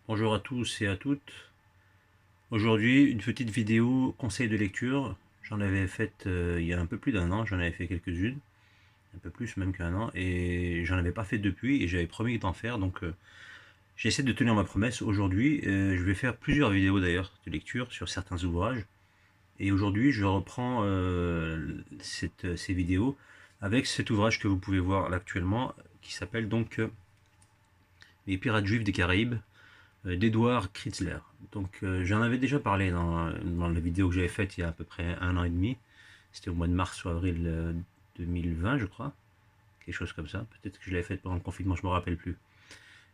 Bonjour à tous et à toutes. Aujourd'hui, une petite vidéo conseil de lecture. J'en avais faite il y a un peu plus d'un an, j'en avais fait quelques-unes, un peu plus même qu'un an, et j'en avais pas fait depuis, et j'avais promis d'en faire, donc j'essaie de tenir ma promesse. Aujourd'hui, je vais faire plusieurs vidéos d'ailleurs de lecture sur certains ouvrages, et aujourd'hui je reprends ces vidéos avec cet ouvrage que vous pouvez voir là actuellement, qui s'appelle donc Les Pirates Juifs des Caraïbes, d'Edward Kritzler. Donc j'en avais déjà parlé dans la vidéo que j'avais faite il y a à peu près un an et demi. C'était au mois de mars ou avril 2020, je crois. Quelque chose comme ça. Peut-être que je l'avais faite pendant le confinement, je ne me rappelle plus.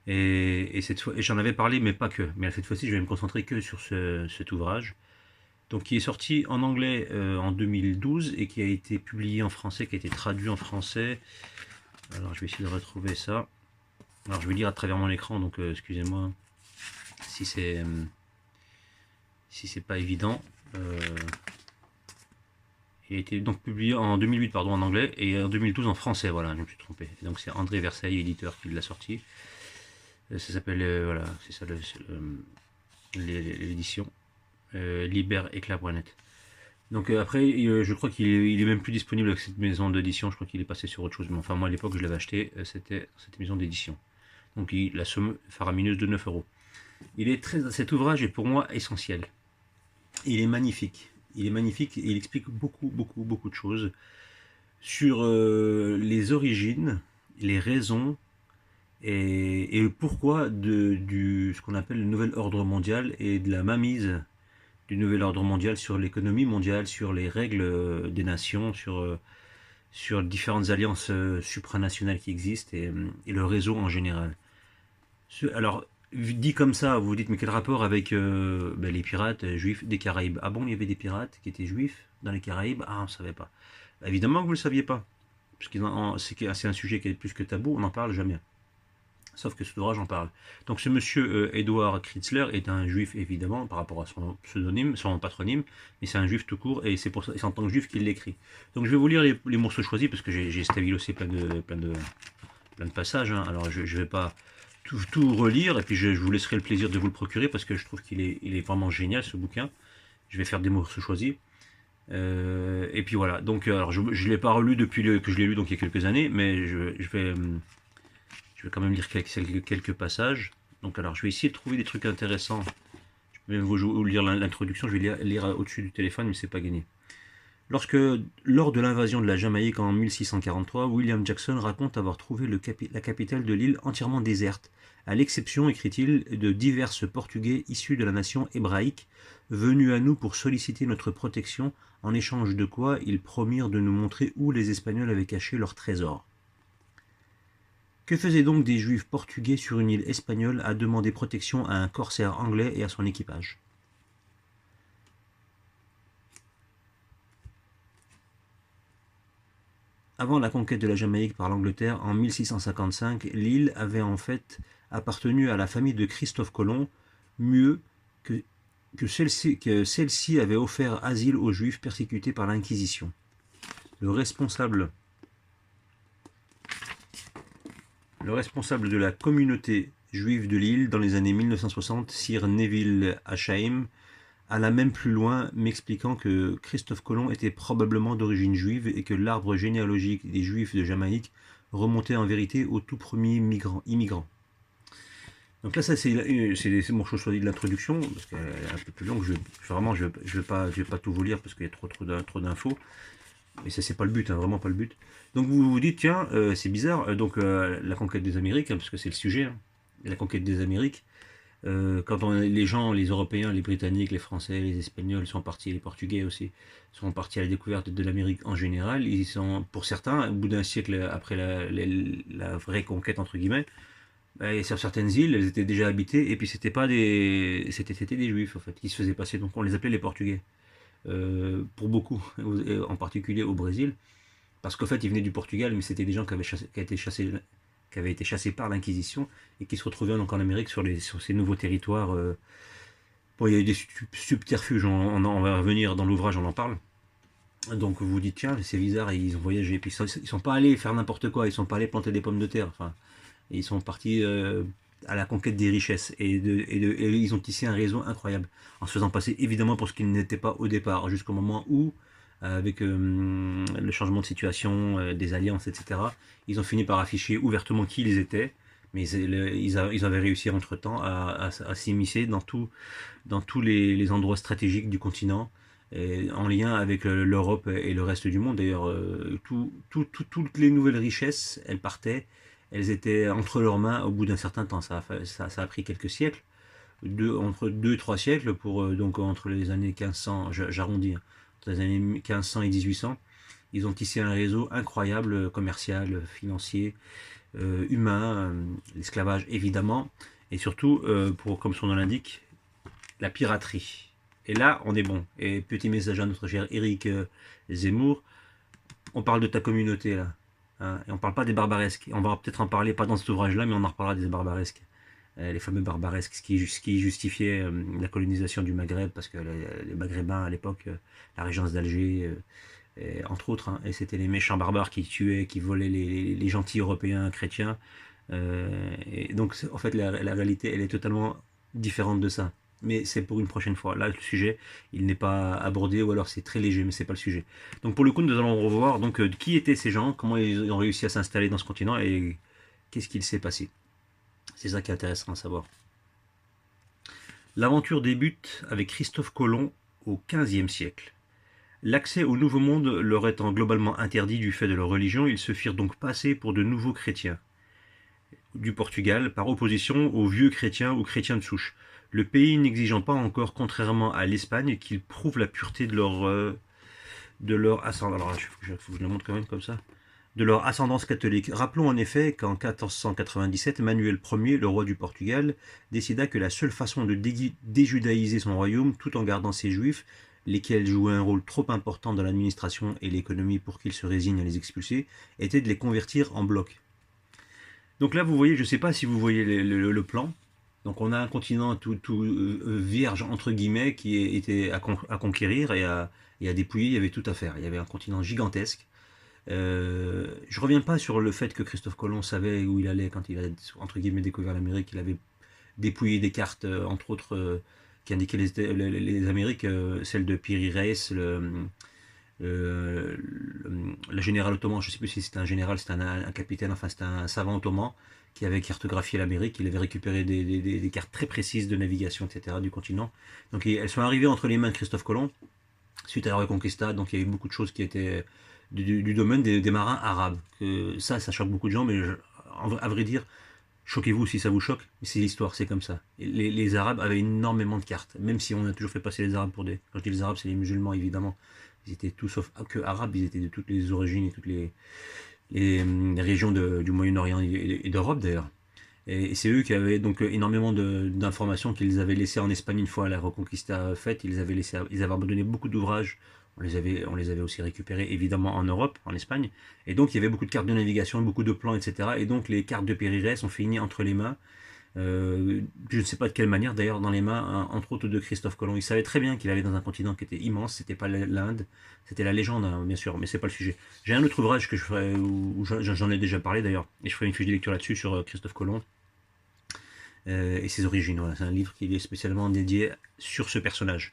Et cette fois, et j'en avais parlé, mais pas que. Mais cette fois-ci, je vais me concentrer que sur cet ouvrage. Donc, qui est sorti en anglais en 2012 et qui a été publié en français, qui a été traduit en français. Alors, je vais essayer de retrouver ça. Alors, je vais lire à travers mon écran, donc excusez-moi si c'est pas évident. Il a été donc publié en 2008 pardon, en anglais et en 2012 en français, voilà, je me suis trompé. Et donc c'est André Versailles, éditeur, qui l'a sorti. Ça s'appelle, voilà, c'est ça l'édition. Liber-éclat.net. Donc après, je crois qu'il est même plus disponible avec cette maison d'édition, je crois qu'il est passé sur autre chose. Mais enfin, moi à l'époque, je l'avais acheté, c'était cette maison d'édition. Donc la somme faramineuse de 9 euros. Cet ouvrage est pour moi essentiel. Il est magnifique. Il est magnifique et il explique beaucoup de choses sur les origines, les raisons et le pourquoi ce qu'on appelle le nouvel ordre mondial et de la mainmise du nouvel ordre mondial sur l'économie mondiale, sur les règles des nations, sur différentes alliances supranationales qui existent et le réseau en général. Alors, dit comme ça, vous vous dites, mais quel rapport avec les pirates juifs des Caraïbes? Ah bon, il y avait des pirates qui étaient juifs dans les Caraïbes? Ah, on ne savait pas. Bah, évidemment que vous ne le saviez pas. Parce que c'est un sujet qui est plus que tabou, on n'en parle jamais. Sauf que cet ouvrage en parle. Donc ce monsieur Edward Kritzler est un juif, évidemment, par rapport à son pseudonyme, son patronyme, mais c'est un juif tout court, et c'est en tant que juif qu'il l'écrit. Donc je vais vous lire les morceaux choisis, parce que j'ai stabilossé plein de passages, hein. Alors je ne vais pas tout relire, et puis je vous laisserai le plaisir de vous le procurer, parce que je trouve qu'il est vraiment génial, ce bouquin. Je vais faire des morceaux choisis. Et puis voilà, donc alors je ne l'ai pas relu depuis que je l'ai lu, donc il y a quelques années, mais je vais quand même lire quelques passages. Donc alors je vais essayer de trouver des trucs intéressants. Je vais vous lire l'introduction, je vais lire au-dessus du téléphone, mais c'est pas gagné. Lors de l'invasion de la Jamaïque en 1643, William Jackson raconte avoir trouvé la capitale de l'île entièrement déserte, à l'exception, écrit-il, de divers Portugais issus de la nation hébraïque, venus à nous pour solliciter notre protection, en échange de quoi ils promirent de nous montrer où les Espagnols avaient caché leurs trésors. Que faisaient donc des Juifs portugais sur une île espagnole à demander protection à un corsaire anglais et à son équipage? Avant la conquête de la Jamaïque par l'Angleterre en 1655, l'île avait en fait appartenu à la famille de Christophe Colomb, mieux que celle-ci avait offert asile aux Juifs persécutés par l'Inquisition. Le responsable de la communauté juive de l'île dans les années 1960, Sir Neville Achaim, alla même plus loin, m'expliquant que Christophe Colomb était probablement d'origine juive et que l'arbre généalogique des Juifs de Jamaïque remontait en vérité aux tout premiers immigrants. Donc là, ça c'est des morceaux choisis de l'introduction, parce qu'elle est un peu plus longue. Vraiment, je vais pas tout vous lire parce qu'il y a trop d'infos. Mais ça, c'est pas le but, hein, vraiment pas le but. Donc vous vous dites, tiens, c'est bizarre, la conquête des Amériques, hein, parce que c'est le sujet, hein, la conquête des Amériques, quand les gens, les Européens, les Britanniques, les Français, les Espagnols sont partis, les Portugais aussi, sont partis à la découverte de l'Amérique en général, ils sont, pour certains, au bout d'un siècle après la vraie conquête, entre guillemets, sur certaines îles, elles étaient déjà habitées, et puis c'était pas c'était des Juifs, en fait, qui se faisaient passer, donc on les appelait les Portugais. Pour beaucoup, en particulier au Brésil, parce qu'en fait ils venaient du Portugal, mais c'était des gens qui avaient été chassés par l'Inquisition et qui se retrouvaient donc en Amérique sur ces nouveaux territoires. Bon, il y a eu des subterfuges, on va revenir dans l'ouvrage, on en parle. Donc vous vous dites, tiens, c'est bizarre, ils ont voyagé, puis ils sont pas allés faire n'importe quoi, ils sont pas allés planter des pommes de terre, enfin, ils sont partis à la conquête des richesses. Et ils ont tissé un réseau incroyable, en se faisant passer évidemment pour ce qu'ils n'étaient pas au départ, jusqu'au moment où, avec le changement de situation, des alliances, etc., ils ont fini par afficher ouvertement qui ils étaient, mais ils avaient réussi entre-temps à s'immiscer dans tous les endroits stratégiques du continent, en lien avec l'Europe et le reste du monde. D'ailleurs, toutes les nouvelles richesses, elles partaient, elles étaient entre leurs mains au bout d'un certain temps. Ça a pris quelques siècles, entre 2 et 3 siècles, donc entre les années 1500, j'arrondis, entre les années 1500 et 1800. Ils ont tissé un réseau incroyable, commercial, financier, humain, l'esclavage évidemment, et surtout, comme son nom l'indique, la piraterie. Et là, on est bon. Et petit message à notre cher Éric Zemmour, on parle de ta communauté là, hein, et on parle pas des barbaresques. On va peut-être en parler, pas dans cet ouvrage-là, mais on en reparlera des barbaresques. Les fameux barbaresques, ce qui justifiait la colonisation du Maghreb, parce que les Maghrébins à l'époque, la régence d'Alger, entre autres, hein, et c'était les méchants barbares qui tuaient, qui volaient les gentils Européens chrétiens. Et donc, en fait, la réalité, elle est totalement différente de ça. Mais c'est pour une prochaine fois. Là, le sujet, il n'est pas abordé, ou alors c'est très léger, mais c'est pas le sujet. Donc, pour le coup, nous allons revoir donc, qui étaient ces gens, comment ils ont réussi à s'installer dans ce continent, et qu'est-ce qu'il s'est passé. C'est ça qui est intéressant à savoir. L'aventure débute avec Christophe Colomb au XVe siècle. L'accès au Nouveau Monde leur étant globalement interdit du fait de leur religion, ils se firent donc passer pour de nouveaux chrétiens du Portugal, par opposition aux vieux chrétiens ou chrétiens de souche. Le pays n'exigeant pas encore, contrairement à l'Espagne, qu'ils prouvent la pureté de leur ascendance. Alors, faut que je le montre quand même comme ça. De leur ascendance catholique. Rappelons en effet qu'en 1497, Manuel Ier, le roi du Portugal, décida que la seule façon de déjudaïser son royaume, tout en gardant ses juifs, lesquels jouaient un rôle trop important dans l'administration et l'économie pour qu'ils se résignent à les expulser, était de les convertir en bloc. Donc là, vous voyez, je ne sais pas si vous voyez le plan. Donc on a un continent tout vierge, entre guillemets, qui était à conquérir et à dépouiller. Il y avait tout à faire. Il y avait un continent gigantesque. Je reviens pas sur le fait que Christophe Colomb savait où il allait quand il a, entre guillemets, découvert l'Amérique. Il avait dépouillé des cartes, entre autres, qui indiquaient les Amériques, celle de Piri Reis, le général ottoman, je ne sais plus si c'était un général, c'était un capitaine, enfin c'était un savant ottoman qui avait cartographié l'Amérique, il avait récupéré des cartes très précises de navigation, etc. du continent. Donc elles sont arrivées entre les mains de Christophe Colomb, suite à la Reconquista, donc il y a eu beaucoup de choses qui étaient du domaine des marins arabes. Ça choque beaucoup de gens, mais à vrai dire, choquez-vous si ça vous choque, mais c'est l'histoire, c'est comme ça. Les Arabes avaient énormément de cartes, même si on a toujours fait passer les Arabes pour des... Quand je dis les Arabes, c'est les musulmans, évidemment. Ils étaient tous sauf que arabes, ils étaient de toutes les origines et toutes les régions du Moyen-Orient et d'Europe d'ailleurs. Et c'est eux qui avaient donc énormément d'informations qu'ils avaient laissées en Espagne une fois la Reconquista faite. Ils avaient abandonné beaucoup d'ouvrages. On les avait aussi récupérés évidemment en Europe, en Espagne. Et donc il y avait beaucoup de cartes de navigation, beaucoup de plans, etc. Et donc les cartes de Périres sont finies entre les mains. Je ne sais pas de quelle manière d'ailleurs dans les mains, entre autres de Christophe Colomb. Il savait très bien qu'il allait dans un continent qui était immense. C'était pas l'Inde, c'était la légende, hein, bien sûr, mais c'est pas le sujet. J'ai un autre ouvrage que je ferai, où j'en ai déjà parlé d'ailleurs, et je ferai une fiche de lecture là-dessus sur Christophe Colomb. Et ses origines. Voilà. C'est un livre qui est spécialement dédié sur ce personnage.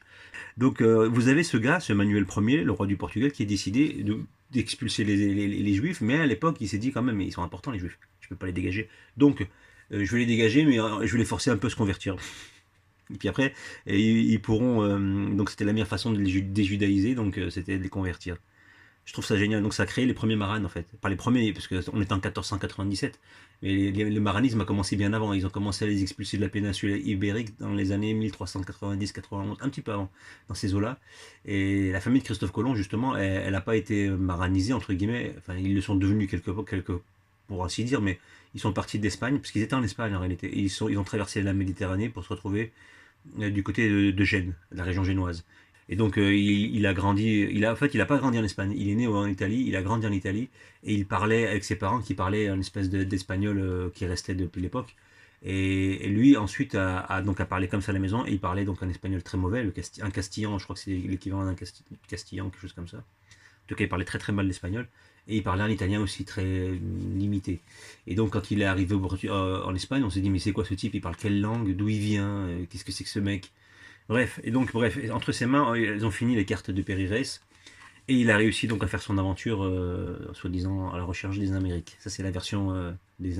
Donc vous avez ce gars, ce Manuel Ier, le roi du Portugal, qui a décidé d'expulser les Juifs, mais à l'époque il s'est dit quand même, mais ils sont importants les Juifs, je peux pas les dégager. Donc je vais les dégager, mais je vais les forcer un peu à se convertir. Et puis après, ils pourront... donc c'était la meilleure façon de les déjudaïser, donc c'était de les convertir. Je trouve ça génial. Donc ça a créé les premiers maranes en fait. Pas les premiers, parce qu'on est en 1497. Mais le maranisme a commencé bien avant. Ils ont commencé à les expulser de la péninsule ibérique dans les années 1390-91, un petit peu avant, dans ces eaux-là. Et la famille de Christophe Colomb, justement, elle n'a pas été maranisée, entre guillemets. Enfin, ils le sont devenus pour ainsi dire, mais ils sont partis d'Espagne, parce qu'ils étaient en Espagne en réalité. Et ils ont traversé la Méditerranée pour se retrouver du côté de Gênes, la région génoise. Et donc il a grandi, en fait il n'a pas grandi en Espagne, il est né en Italie, il a grandi en Italie, et il parlait avec ses parents qui parlaient une espèce d'espagnol qui restait depuis l'époque. Et lui ensuite donc a parlé comme ça à la maison, et il parlait donc un espagnol très mauvais, un castillan, je crois que c'est l'équivalent d'un castillan, quelque chose comme ça, tout cas, il parlait très très mal l'espagnol. Et il parlait un italien aussi très limité. Et donc, quand il est arrivé en Espagne, on s'est dit, mais c'est quoi ce type? Il parle quelle langue? D'où il vient? Qu'est-ce que c'est que ce mec? Bref, et donc, bref, entre ses mains, elles ont fini les cartes de Périres. Et il a réussi donc à faire son aventure, soi-disant, à la recherche des Amériques. Ça, c'est la version des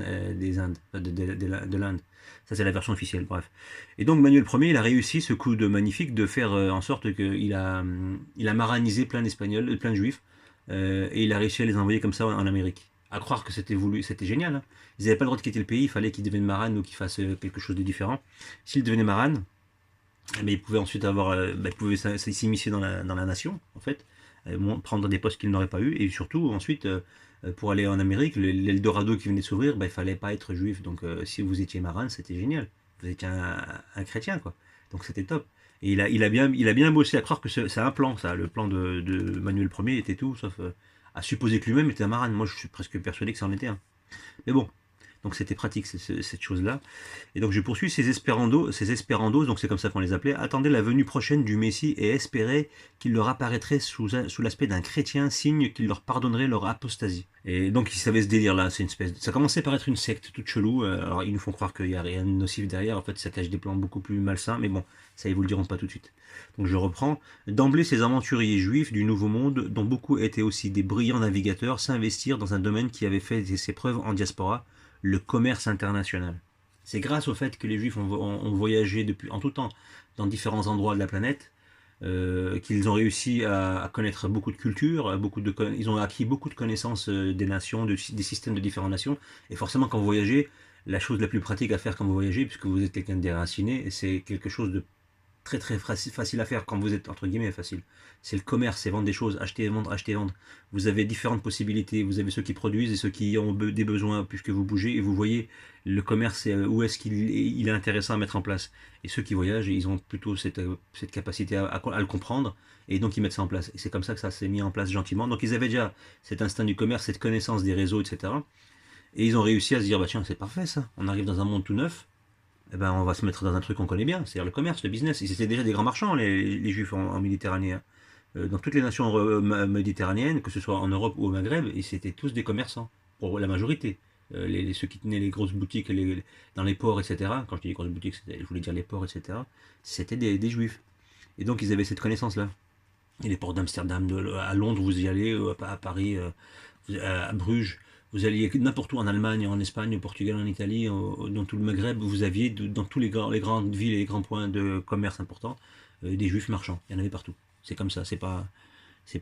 Indes, de l'Inde. Ça, c'est la version officielle, bref. Et donc, Manuel Ier, il a réussi ce coup de magnifique de faire en sorte il a maranisé plein d'Espagnols, plein de Juifs, et il a réussi à les envoyer comme ça en Amérique. À croire que c'était voulu, c'était génial, hein. Ils n'avaient pas le droit de quitter le pays, il fallait qu'ils deviennent maranes ou qu'ils fassent quelque chose de différent. S'ils devenaient maranes, mais ils pouvaient ensuite avoir, ils pouvaient s'immiscer dans la nation, en fait, prendre des postes qu'ils n'auraient pas eu, et surtout, ensuite, pour aller en Amérique, l'Eldorado qui venait de s'ouvrir, il fallait pas être juif. Donc, si vous étiez marin, c'était génial. Vous étiez un chrétien, quoi. Donc, c'était top. Et il a bien bossé à croire que c'est un plan, ça. Le plan de Manuel Ier était tout, sauf à supposer que lui-même était un marin. Moi, je suis presque persuadé que ça en était un. Mais bon, donc c'était pratique cette chose-là. Et donc je poursuis ces espérandos, donc c'est comme ça qu'on les appelait, attendaient la venue prochaine du Messie et espéraient qu'il leur apparaîtrait sous l'aspect d'un chrétien, signe qu'il leur pardonnerait leur apostasie. Et donc ils savaient ce délire-là, c'est une espèce ça commençait par être une secte toute chelou, alors ils nous font croire qu'il n'y a rien de nocif derrière, en fait ça cache des plans beaucoup plus malsains, mais bon, ça ils vous le diront pas tout de suite. Donc je reprends. D'emblée, ces aventuriers juifs du Nouveau Monde, dont beaucoup étaient aussi des brillants navigateurs, s'investirent dans un domaine qui avait fait ses preuves en diaspora, le commerce international. C'est grâce au fait que les Juifs ont voyagé en tout temps dans différents endroits de la planète qu'ils ont réussi à connaître beaucoup de cultures, ils ont acquis beaucoup de connaissances des nations, des systèmes de différentes nations. Et forcément, quand vous voyagez, la chose la plus pratique à faire quand vous voyagez, puisque vous êtes quelqu'un de déraciné, c'est quelque chose de très très facile à faire quand vous êtes entre guillemets facile. C'est le commerce, c'est vendre des choses, acheter et vendre, acheter et vendre. Vous avez différentes possibilités, vous avez ceux qui produisent et ceux qui ont des besoins puisque vous bougez et vous voyez le commerce où est-ce qu'il est intéressant à mettre en place. Et ceux qui voyagent, ils ont plutôt cette capacité à le comprendre et donc ils mettent ça en place. Et c'est comme ça que ça s'est mis en place gentiment. Donc ils avaient déjà cet instinct du commerce, cette connaissance des réseaux, etc. Et ils ont réussi à se dire, bah tiens, c'est parfait ça, on arrive dans un monde tout neuf, eh ben, on va se mettre dans un truc qu'on connaît bien, c'est-à-dire le commerce, le business. Ils étaient déjà des grands marchands, les Juifs en Méditerranée, hein. Dans toutes les nations méditerranéennes, que ce soit en Europe ou au Maghreb, ils étaient tous des commerçants, pour la majorité. Ceux qui tenaient les grosses boutiques dans les ports, etc. Quand je dis les grosses boutiques, je voulais dire les ports, etc. C'était des Juifs. Et donc ils avaient cette connaissance-là. Et les ports d'Amsterdam, à Londres, vous y allez, à Paris, à Bruges, vous alliez n'importe où en Allemagne, en Espagne, au Portugal, en Italie, dans tout le Maghreb, vous aviez dans tous les grandes villes et les grands points de commerce importants des juifs marchands. Il y en avait partout. C'est comme ça, c'est pas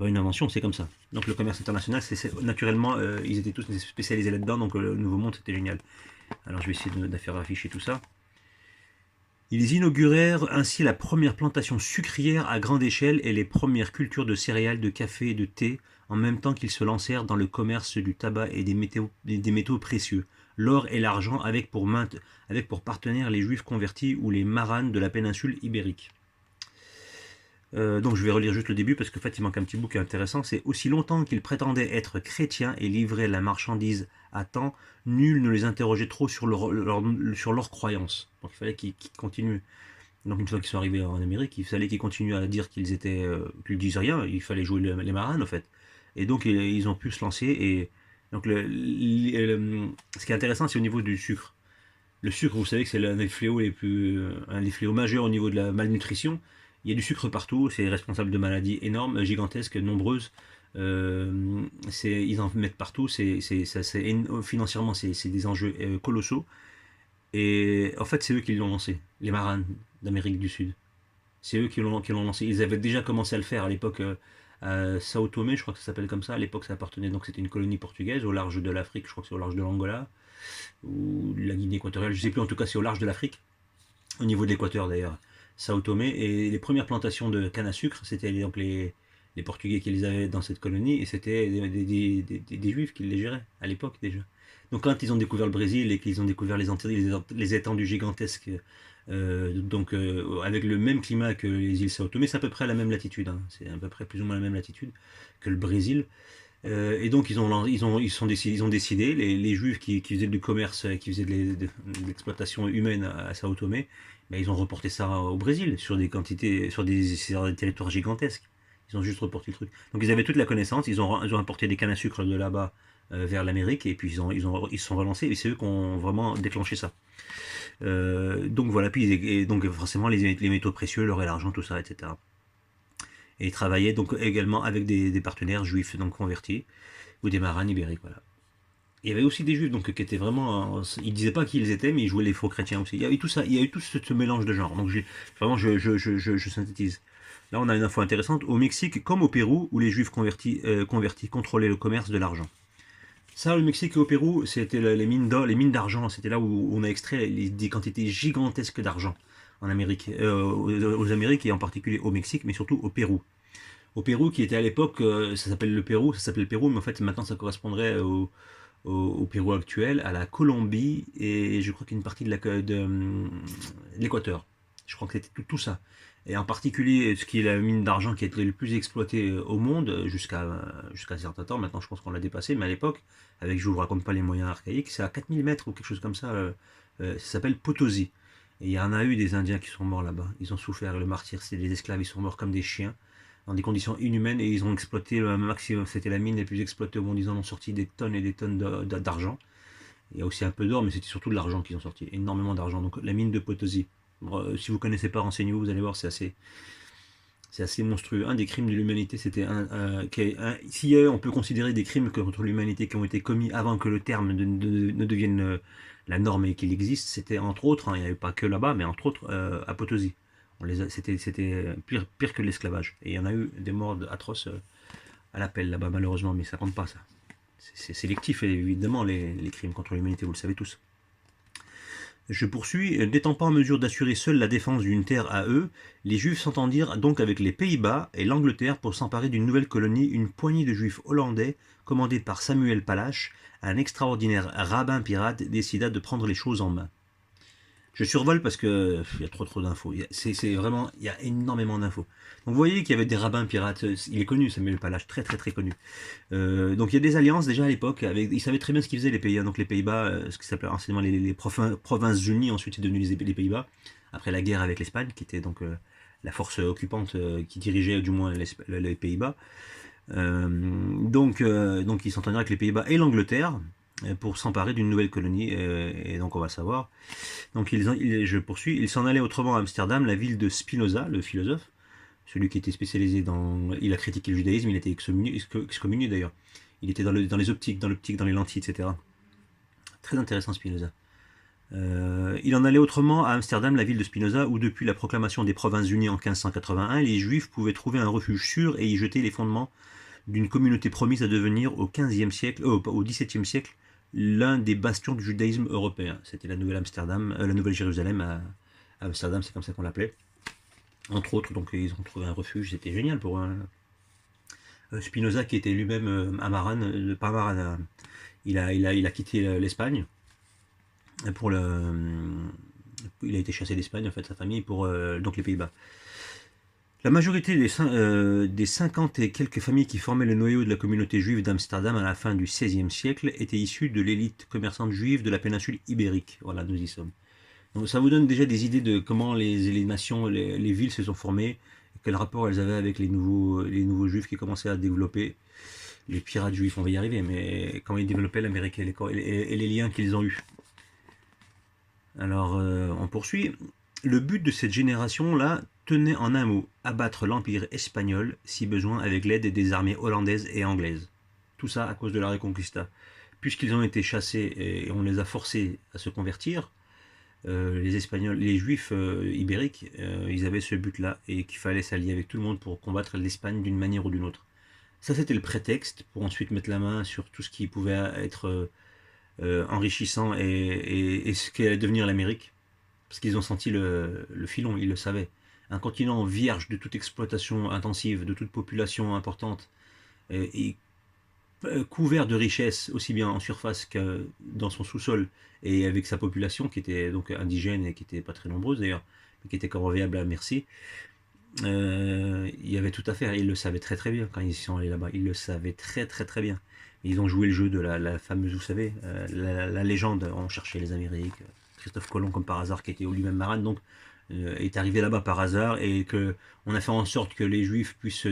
une invention, c'est comme ça. Donc le commerce international, naturellement, ils étaient tous spécialisés là-dedans, donc le Nouveau Monde, c'était génial. Alors je vais essayer de faire afficher tout ça. Ils inaugurèrent ainsi la première plantation sucrière à grande échelle et les premières cultures de céréales, de café et de thé, en même temps qu'ils se lancèrent dans le commerce du tabac et des métaux précieux, l'or et l'argent avec pour partenaires les juifs convertis ou les maranes de la péninsule ibérique. Donc je vais relire juste le début parce qu'en fait il manque un petit bout qui est intéressant. C'est aussi longtemps qu'ils prétendaient être chrétiens et livraient la marchandise à temps, nul ne les interrogeait trop sur leur croyance. Donc il fallait qu'ils continuent. Donc une fois qu'ils sont arrivés en Amérique, il fallait qu'ils continuent à dire qu'ils disent rien. Il fallait jouer les marins en fait. Et donc ils ont pu se lancer. Et donc ce qui est intéressant, c'est au niveau du sucre. Le sucre, vous savez que c'est l'un des fléaux un des fléaux majeurs au niveau de la malnutrition. Il y a du sucre partout, c'est responsable de maladies énormes, gigantesques, nombreuses. Ils en mettent partout, financièrement c'est des enjeux colossaux. Et en fait c'est eux qui l'ont lancé, les marins d'Amérique du Sud. C'est eux qui l'ont lancé. Ils avaient déjà commencé à le faire à l'époque à Sao Tomé, je crois que ça s'appelle comme ça. À l'époque ça appartenait, donc c'était une colonie portugaise au large de l'Afrique, je crois que c'est au large de l'Angola ou de la Guinée équatoriale, je ne sais plus, en tout cas c'est au large de l'Afrique, au niveau de l'équateur d'ailleurs. Sao Tomé, et les premières plantations de canne à sucre, c'était donc les Portugais qui les avaient dans cette colonie, et c'était des Juifs qui les géraient, à l'époque déjà. Donc quand ils ont découvert le Brésil et qu'ils ont découvert les étendues gigantesques, avec le même climat que les îles Sao Tomé, c'est à peu près à la même latitude, hein, c'est à peu près plus ou moins la même latitude que le Brésil. Et donc ils ont décidé, les Juifs qui faisaient du commerce, qui faisaient de l'exploitation humaine à Sao Tomé, ben, ils ont reporté ça au Brésil sur des territoires gigantesques. Ils ont juste reporté le truc. Donc ils avaient toute la connaissance, ils ont apporté des cannes à sucre de là-bas vers l'Amérique, et puis ils se sont relancés, et c'est eux qui ont vraiment déclenché ça. Donc voilà, puis et donc forcément les métaux précieux, l'or et l'argent, tout ça, etc. Et ils travaillaient donc également avec des partenaires juifs donc convertis, ou des marins ibériques, voilà. Il y avait aussi des juifs donc qui étaient vraiment, ils disaient pas qui ils étaient, mais ils jouaient les faux chrétiens aussi. Il y a eu tout ça, il y a eu tout ce mélange de genres. Donc vraiment je synthétise. Là on a une info intéressante. Au Mexique comme au Pérou, où les juifs convertis contrôlaient le commerce de l'argent. Ça, le Mexique et au Pérou, c'était les mines d'or, les mines d'argent. C'était là où on a extrait des quantités gigantesques d'argent en Amérique, aux Amériques et en particulier au Mexique, mais surtout au Pérou. Au Pérou, qui était à l'époque, ça s'appelle le Pérou, ça s'appelait le Pérou, mais en fait maintenant ça correspondrait au Pérou actuel, à la Colombie et je crois qu'une partie de l'Équateur. Je crois que c'était tout ça. Et en particulier, ce qui est la mine d'argent qui a été le plus exploitée au monde jusqu'à un certain temps. Maintenant, je pense qu'on l'a dépassé, mais à l'époque, avec je vous raconte pas les moyens archaïques, c'est à 4000 mètres ou quelque chose comme ça. Ça s'appelle Potosi. Et il y en a eu des Indiens qui sont morts là-bas. Ils ont souffert le martyr. C'est des esclaves, ils sont morts comme des chiens dans des conditions inhumaines et ils ont exploité le maximum. C'était la mine la plus exploitée au monde. Ils en ont sorti des tonnes et des tonnes d'argent. Il y a aussi un peu d'or, mais c'était surtout de l'argent qu'ils ont sorti. Énormément d'argent. Donc la mine de Potosi. Si vous ne connaissez pas, renseignez-vous, vous allez voir, c'est assez monstrueux. Un des crimes de l'humanité, c'était si on peut considérer des crimes contre l'humanité qui ont été commis avant que le terme ne devienne la norme et qu'il existe, c'était entre autres, il n'y avait pas que là-bas, mais entre autres à Potosi. C'était pire que l'esclavage. Et il y en a eu des morts atroces à l'appel là-bas, malheureusement, mais ça compte pas, ça. C'est sélectif, évidemment, les crimes contre l'humanité, vous le savez tous. Je poursuis. N'étant pas en mesure d'assurer seule la défense d'une terre à eux, les Juifs s'entendirent donc avec les Pays-Bas et l'Angleterre pour s'emparer d'une nouvelle colonie. Une poignée de Juifs hollandais, commandés par Samuel Palache, un extraordinaire rabbin pirate, décida de prendre les choses en main. Je survole parce que il y a trop d'infos. C'est vraiment, il y a énormément d'infos. Donc vous voyez qu'il y avait des rabbins pirates. Il est connu, Samuel Palache, très connu. Donc il y a des alliances déjà à l'époque. Ils savaient très bien ce qu'ils faisaient les Pays-Bas. Donc les Pays-Bas, ce qui s'appelait anciennement les Provinces-Unies, ensuite c'est devenu les Pays-Bas. Après la guerre avec l'Espagne, qui était donc la force occupante qui dirigeait du moins les Pays-Bas. Donc ils s'entendaient avec les Pays-Bas et l'Angleterre pour s'emparer d'une nouvelle colonie. Et donc on va savoir. Donc je poursuis. Il s'en allait autrement à Amsterdam, la ville de Spinoza, le philosophe, celui qui était spécialisé dans... Il a critiqué le judaïsme, il était excommunié d'ailleurs. Il était dans les optiques, dans l'optique, dans les lentilles, etc. Très intéressant Spinoza. Il en allait autrement à Amsterdam, la ville de Spinoza, où depuis la proclamation des Provinces-Unies en 1581, les Juifs pouvaient trouver un refuge sûr et y jeter les fondements d'une communauté promise à devenir au XVIIe siècle l'un des bastions du judaïsme européen. C'était la Nouvelle Amsterdam, la Nouvelle Jérusalem à Amsterdam, c'est comme ça qu'on l'appelait. Entre autres, donc ils ont trouvé un refuge, c'était génial pour eux. Spinoza, qui était lui-même amaran, pas amaran, il a quitté l'Espagne pour il a été chassé d'Espagne en fait, sa famille, pour donc les Pays-Bas. La majorité des 50 et quelques familles qui formaient le noyau de la communauté juive d'Amsterdam à la fin du XVIe siècle étaient issues de l'élite commerçante juive de la péninsule ibérique. Voilà, nous y sommes. Donc ça vous donne déjà des idées de comment les nations, les villes se sont formées, quel rapport elles avaient avec les nouveaux juifs qui commençaient à développer, les pirates juifs, on va y arriver, mais comment ils développaient l'Amérique et les liens qu'ils ont eus. Alors, on poursuit. Le but de cette génération-là tenait en un mot, abattre l'Empire espagnol, si besoin, avec l'aide des armées hollandaises et anglaises. Tout ça à cause de la Reconquista. Puisqu'ils ont été chassés et on les a forcés à se convertir, les Espagnols, les Juifs ibériques, ils avaient ce but-là et qu'il fallait s'allier avec tout le monde pour combattre l'Espagne d'une manière ou d'une autre. Ça, c'était le prétexte pour ensuite mettre la main sur tout ce qui pouvait être enrichissant et ce qu'allait devenir l'Amérique. Parce qu'ils ont senti le filon, ils le savaient. Un continent vierge de toute exploitation intensive, de toute population importante, et couvert de richesses, aussi bien en surface que dans son sous-sol, et avec sa population qui était donc indigène et qui n'était pas très nombreuse d'ailleurs, mais qui était conviviale à merci. Il y avait tout à faire, ils le savaient très bien quand ils sont allés là-bas, ils le savaient très bien. Ils ont joué le jeu de la fameuse, vous savez, la légende, on cherchait les Amériques, Christophe Colomb comme par hasard qui était lui-même marin, donc est arrivé là-bas par hasard et que on a fait en sorte que les juifs puissent,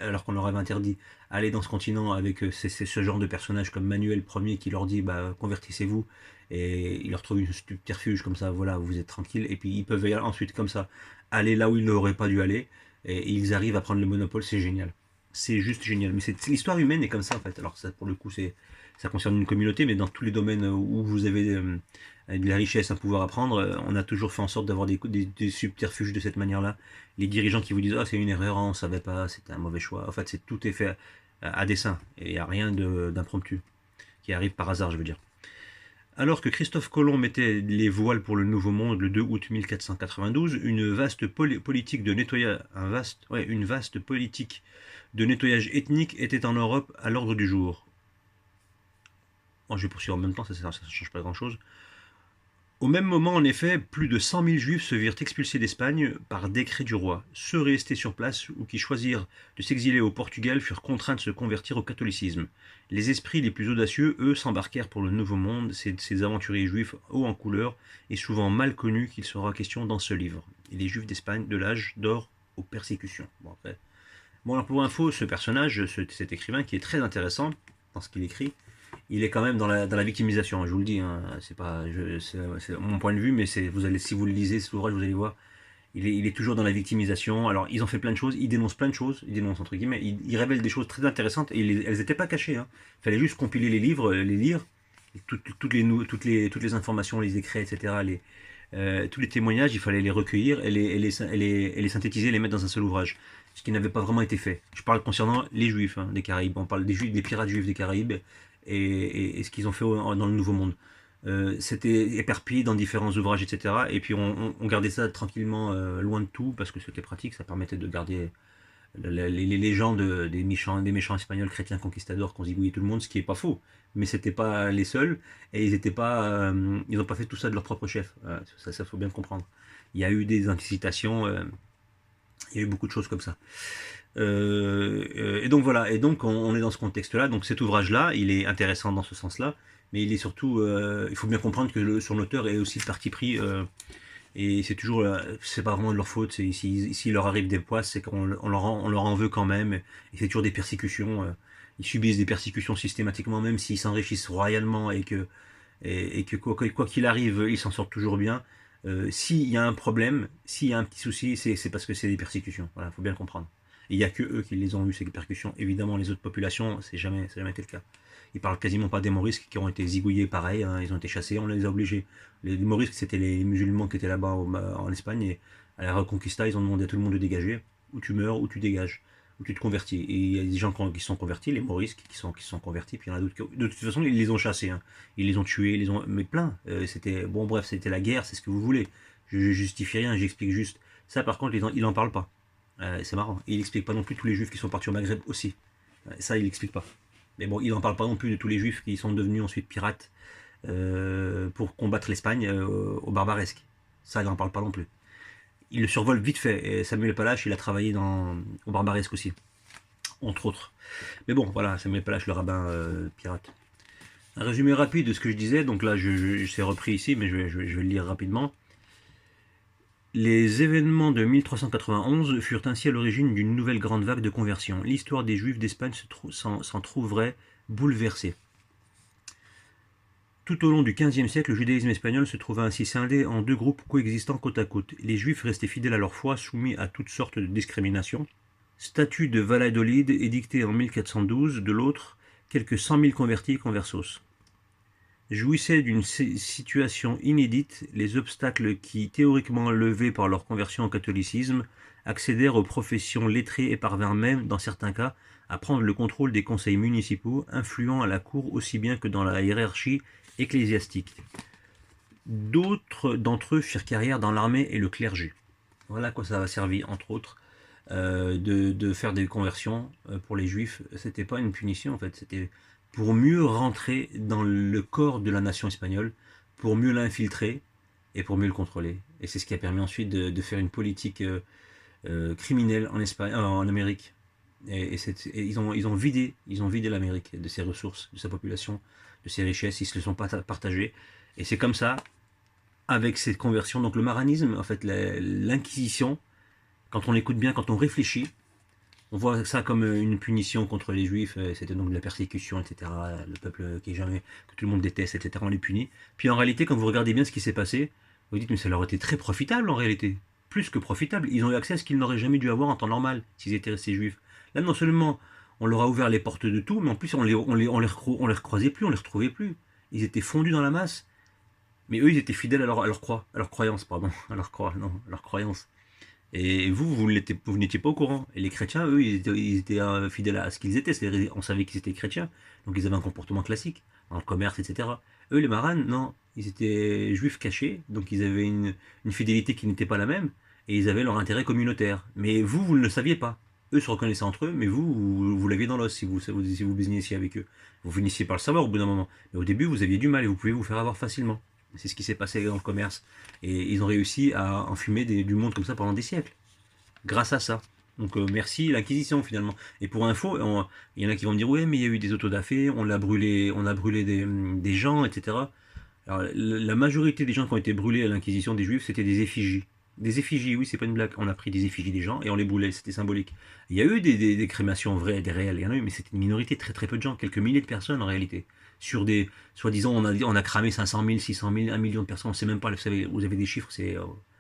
alors qu'on leur avait interdit, aller dans ce continent avec ce genre de personnages comme Manuel Ier qui leur dit bah, convertissez-vous et il leur trouve une subterfuge comme ça, voilà, vous êtes tranquille et puis ils peuvent ensuite comme ça aller là où ils n'auraient pas dû aller et ils arrivent à prendre le monopole, c'est génial. C'est juste génial. Mais l'histoire humaine est comme ça en fait. Alors ça pour le coup ça concerne une communauté, mais dans tous les domaines où vous avez de la richesse, un pouvoir à prendre, on a toujours fait en sorte d'avoir des subterfuges de cette manière-là. Les dirigeants qui vous disent ah c'est une erreur, on ne savait pas, c'était un mauvais choix. En fait, tout est fait à dessein et il n'y a rien d'impromptu qui arrive par hasard, je veux dire. Alors que Christophe Colomb mettait les voiles pour le Nouveau Monde le 2 août 1492, une vaste politique de nettoyage, une vaste politique de nettoyage ethnique était en Europe à l'ordre du jour. Bon, je vais poursuivre en même temps, ça ne change pas grand-chose. Au même moment, en effet, plus de 100 000 juifs se virent expulsés d'Espagne par décret du roi. Ceux restés sur place ou qui choisirent de s'exiler au Portugal furent contraints de se convertir au catholicisme. Les esprits les plus audacieux, eux, s'embarquèrent pour le Nouveau Monde, ces aventuriers juifs hauts en couleur et souvent mal connus qu'il sera question dans ce livre. Et les juifs d'Espagne de l'âge d'or aux persécutions. Bon, après. Bon, alors pour info, ce personnage, cet écrivain qui est très intéressant dans ce qu'il écrit, il est quand même dans la victimisation, je vous le dis, hein, c'est mon point de vue, mais si vous le lisez, cet ouvrage, vous allez voir, il est toujours dans la victimisation. Alors, ils ont fait plein de choses, ils dénoncent plein de choses, ils dénoncent entre guillemets, ils révèlent des choses très intéressantes, et elles n'étaient pas cachées. Hein. Il fallait juste compiler les livres, les lire, toutes les informations, les écrits, etc., tous les témoignages, il fallait les recueillir et les synthétiser, les mettre dans un seul ouvrage. Ce qui n'avait pas vraiment été fait. Je parle concernant les juifs des Caraïbes, on parle des juifs, des pirates juifs des Caraïbes, et ce qu'ils ont fait dans le Nouveau Monde. C'était éparpillé dans différents ouvrages, etc. Et puis on gardait ça tranquillement loin de tout parce que c'était pratique, ça permettait de garder les légendes des méchants espagnols chrétiens conquistadors qui ont zigouillé tout le monde, ce qui est pas faux. Mais c'était pas les seuls et ils n'ont pas fait tout ça de leur propre chef. Ça faut bien comprendre. Il y a eu des incitations, il y a eu beaucoup de choses comme ça. Et donc voilà, et donc on est dans ce contexte-là. Donc cet ouvrage-là, il est intéressant dans ce sens-là, mais il est surtout, il faut bien comprendre que son auteur est aussi le parti pris, et c'est toujours, c'est pas vraiment de leur faute. S'il leur arrive des poisses, c'est qu'on leur en veut quand même, et c'est toujours des persécutions. Ils subissent des persécutions systématiquement, même s'ils s'enrichissent royalement et que quoi qu'il arrive, ils s'en sortent toujours bien. S'il y a un problème, s'il y a un petit souci, c'est parce que c'est des persécutions. Voilà, faut bien comprendre. Et il n'y a que eux qui les ont eu, ces persécutions. Évidemment, les autres populations, c'est jamais été le cas. Ils parlent quasiment pas des Morisques qui ont été zigouillés pareil, hein, ils ont été chassés, on les a obligés. Les Morisques, c'était les musulmans qui étaient là-bas en Espagne, et à la Reconquista, ils ont demandé à tout le monde de dégager, ou tu meurs, ou tu dégages, ou tu te convertis. Et il y a des gens qui sont convertis, les Morisques qui sont convertis, puis il y en a d'autres de toute façon, ils les ont chassés, hein. Ils les ont tués, mais plein. Bon bref, c'était la guerre, c'est ce que vous voulez. Je justifie rien, j'explique juste. Ça par contre, il en parle pas. C'est marrant. Et il explique pas non plus tous les juifs qui sont partis au Maghreb aussi. Ça, il explique pas. Mais bon, il n'en parle pas non plus de tous les juifs qui sont devenus ensuite pirates pour combattre l'Espagne au barbaresque. Ça, il n'en parle pas non plus. Il le survole vite fait. Et Samuel Palache, il a travaillé au barbaresque aussi, entre autres. Mais bon, voilà, Samuel Palache, le rabbin pirate. Un résumé rapide de ce que je disais. Donc là, c'est repris ici, mais je vais le lire rapidement. Les événements de 1391 furent ainsi à l'origine d'une nouvelle grande vague de conversion. L'histoire des Juifs d'Espagne s'en trouverait bouleversée. Tout au long du XVe siècle, le judaïsme espagnol se trouva ainsi scindé en deux groupes coexistant côte à côte. Les Juifs restés fidèles à leur foi, soumis à toutes sortes de discriminations. Statut de Valladolid édicté en 1412, de l'autre, quelques 100 000 convertis conversos. Jouissaient d'une situation inédite, les obstacles qui, théoriquement levés par leur conversion au catholicisme, accédèrent aux professions lettrées et parvinrent même, dans certains cas, à prendre le contrôle des conseils municipaux, influant à la cour aussi bien que dans la hiérarchie ecclésiastique. D'autres d'entre eux firent carrière dans l'armée et le clergé. Voilà à quoi ça a servi, entre autres, de faire des conversions pour les juifs. C'était pas une punition en fait, c'était pour mieux rentrer dans le corps de la nation espagnole, pour mieux l'infiltrer et pour mieux le contrôler. Et c'est ce qui a permis ensuite de faire une politique criminelle en Espagne, en Amérique. Et ils ont vidé l'Amérique de ses ressources, de sa population, de ses richesses. Ils se les sont pas partagés. Et c'est comme ça, avec cette conversion. Donc le maranisme, en fait, l'inquisition, quand on écoute bien, quand on réfléchit, on voit ça comme une punition contre les juifs, c'était donc de la persécution, etc. Le peuple que tout le monde déteste, etc. On les punit. Puis en réalité, quand vous regardez bien ce qui s'est passé, vous dites, mais ça leur a été très profitable en réalité. Plus que profitable. Ils ont eu accès à ce qu'ils n'auraient jamais dû avoir en temps normal, s'ils étaient restés juifs. Là, non seulement on leur a ouvert les portes de tout, mais en plus on les recroisait plus, on les retrouvait plus. Ils étaient fondus dans la masse. Mais eux, ils étaient fidèles à leur croyance, pardon, à leur croyance. Et vous n'étiez pas au courant. Et les chrétiens, eux, ils étaient fidèles à ce qu'ils étaient. On savait qu'ils étaient chrétiens, donc ils avaient un comportement classique, dans le commerce, etc. Eux, les maranes, non, ils étaient juifs cachés, donc ils avaient une fidélité qui n'était pas la même, et ils avaient leur intérêt communautaire. Mais vous ne le saviez pas. Eux se reconnaissaient entre eux, mais vous l'aviez dans l'os si vous businessiez avec eux. Vous finissiez par le savoir au bout d'un moment. Mais au début, vous aviez du mal et vous pouviez vous faire avoir facilement. C'est ce qui s'est passé dans le commerce. Et ils ont réussi à enfumer du monde comme ça pendant des siècles. Grâce à ça. Donc merci l'Inquisition finalement. Et pour info, il y en a qui vont me dire ouais mais il y a eu des autodafés, on a brûlé des gens, etc. Alors la majorité des gens qui ont été brûlés à l'Inquisition des Juifs, c'était des effigies. Des effigies, oui, c'est pas une blague. On a pris des effigies des gens et on les brûlait, c'était symbolique. Il y a eu des crémations vraies, des réelles, il y en a eu, mais c'était une minorité, très très peu de gens, quelques milliers de personnes en réalité. Sur des, soi-disant, on a cramé 500 000, 600 000, 1 million de personnes, on ne sait même pas, vous avez des chiffres, c'est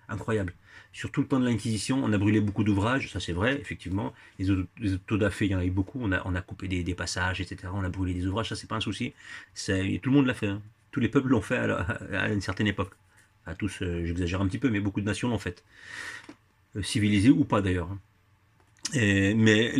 incroyable. Sur tout le temps de l'Inquisition, on a brûlé beaucoup d'ouvrages, ça c'est vrai, effectivement. Les autodafés, il y en a eu beaucoup, on a coupé des passages, etc. On a brûlé des ouvrages, ça c'est pas un souci. Tout le monde l'a fait, hein. Tous les peuples l'ont fait à une certaine époque. Enfin, tous, j'exagère un petit peu, mais beaucoup de nations l'ont fait. Civilisées ou pas d'ailleurs, hein. Mais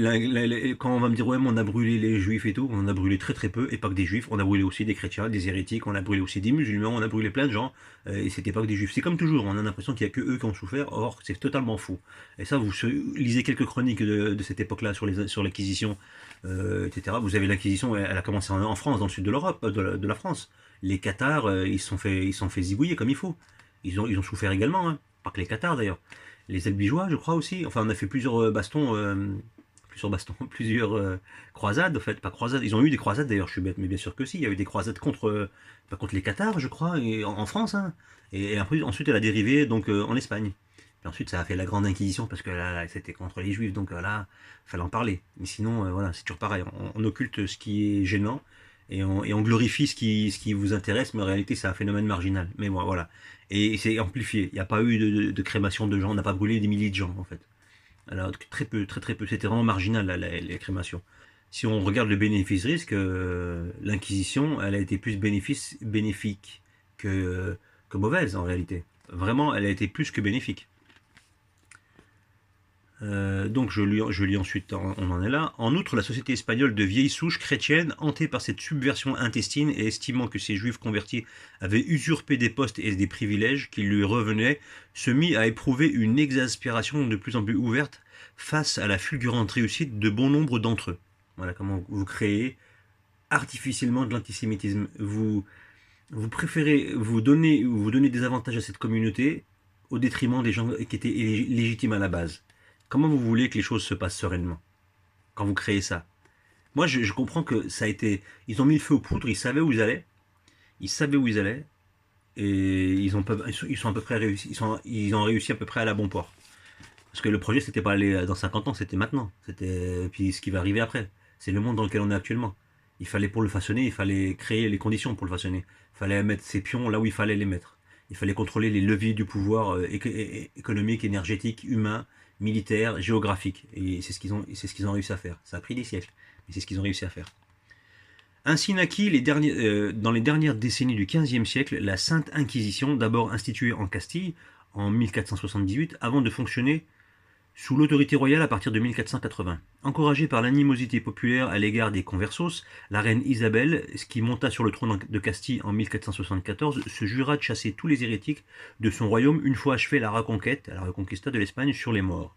quand on va me dire ouais mais on a brûlé les juifs et tout, on en a brûlé très très peu, et pas que des juifs, on a brûlé aussi des chrétiens, des hérétiques, on a brûlé aussi des musulmans, on a brûlé plein de gens, et c'était pas que des juifs. C'est comme toujours, on a l'impression qu'il y a que eux qui ont souffert, or c'est totalement faux. Et ça, vous lisez quelques chroniques de cette époque-là sur l'acquisition, etc. Vous avez l'acquisition, elle a commencé en France, dans le sud de l'Europe, de la France. Les Cathares, ils se sont fait zigouiller comme il faut. Ils ont souffert également, hein. Pas que les Cathares d'ailleurs. Les Albigeois, je crois aussi. Enfin, on a fait plusieurs croisades, en fait, pas croisades. Ils ont eu des croisades d'ailleurs, je suis bête, mais bien sûr que si. Il y a eu des croisades pas contre les Cathares, je crois, en France, hein. Et après, ensuite, elle a dérivé donc en Espagne. Puis ensuite, ça a fait la grande inquisition parce que là, c'était contre les Juifs, donc là, il fallait en parler. Mais sinon, voilà, c'est toujours pareil. On occulte ce qui est gênant et on glorifie ce qui vous intéresse, mais en réalité, c'est un phénomène marginal. Mais bon, voilà. Et c'est amplifié. Il n'y a pas eu de crémation de gens, on n'a pas brûlé des milliers de gens, en fait. Alors, très peu, très très peu. C'était vraiment marginal, les crémations. Si on regarde le bénéfice-risque, l'Inquisition, elle a été plus bénéfique que mauvaise, en réalité. Vraiment, elle a été plus que bénéfique. Donc je lis ensuite, on en est là. En outre, la société espagnole de vieille souche chrétienne, hantée par cette subversion intestine et estimant que ces juifs convertis avaient usurpé des postes et des privilèges qui lui revenaient, se mit à éprouver une exaspération de plus en plus ouverte face à la fulgurante réussite de bon nombre d'entre eux. Voilà comment vous créez artificiellement de l'antisémitisme. Vous préférez vous donner des avantages à cette communauté au détriment des gens qui étaient légitimes à la base. Comment vous voulez que les choses se passent sereinement quand vous créez ça? Moi, je comprends que ça a été. Ils ont mis le feu aux poudres, ils savaient où ils allaient. Ils savaient où ils allaient. Et ils sont à peu près réussi. Ils ont réussi à peu près à la bon port. Parce que le projet, c'était pas aller dans 50 ans, c'était maintenant. C'était puis ce qui va arriver après. C'est le monde dans lequel on est actuellement. Il fallait pour le façonner, il fallait créer les conditions pour le façonner. Il fallait mettre ses pions là où il fallait les mettre. Il fallait contrôler les leviers du pouvoir économique, énergétique, humain, militaire, géographique. Et c'est ce qu'ils ont réussi à faire. Ça a pris des siècles, mais c'est ce qu'ils ont réussi à faire. Ainsi naquit dans les dernières décennies du XVe siècle la Sainte Inquisition, d'abord instituée en Castille en 1478, avant de fonctionner sous l'autorité royale à partir de 1480. Encouragée par l'animosité populaire à l'égard des conversos, la reine Isabelle, qui monta sur le trône de Castille en 1474, se jura de chasser tous les hérétiques de son royaume une fois achevée la reconquista de l'Espagne sur les morts.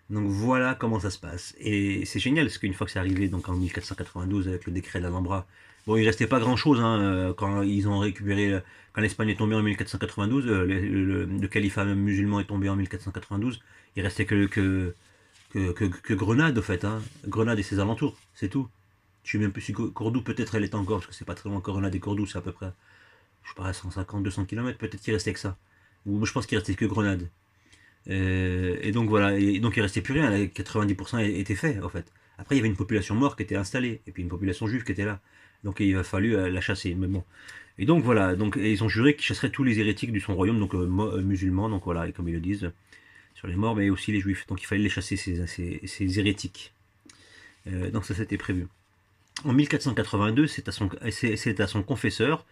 Donc voilà comment ça se passe. Et c'est génial, parce qu'une fois que c'est arrivé donc en 1492 avec le décret d'Alhambra, bon, il restait pas grand-chose quand ils ont récupéré, quand l'Espagne est tombée en 1492, le califat musulman est tombé en 1492, il restait que Grenade, au fait, hein. Grenade et ses alentours, c'est tout. Je sais même plus si Cordoue, peut-être elle est encore, parce que c'est pas très loin, Grenade et Cordoue, c'est à peu près, je sais pas, 150, 200 km, peut-être qu'il restait que ça. Ou je pense qu'il restait que Grenade. Et donc voilà, et donc il restait plus rien, 90% était fait en fait. Après il y avait une population morte qui était installée, et puis une population juive qui était là. Donc il a fallu la chasser, mais bon. Et donc voilà, donc et ils ont juré qu'ils chasseraient tous les hérétiques du son royaume, donc musulmans, donc voilà, et comme ils le disent, sur les morts, mais aussi les juifs. Donc il fallait les chasser, ces hérétiques. Donc ça c'était prévu. En 1482, c'est à son confesseur,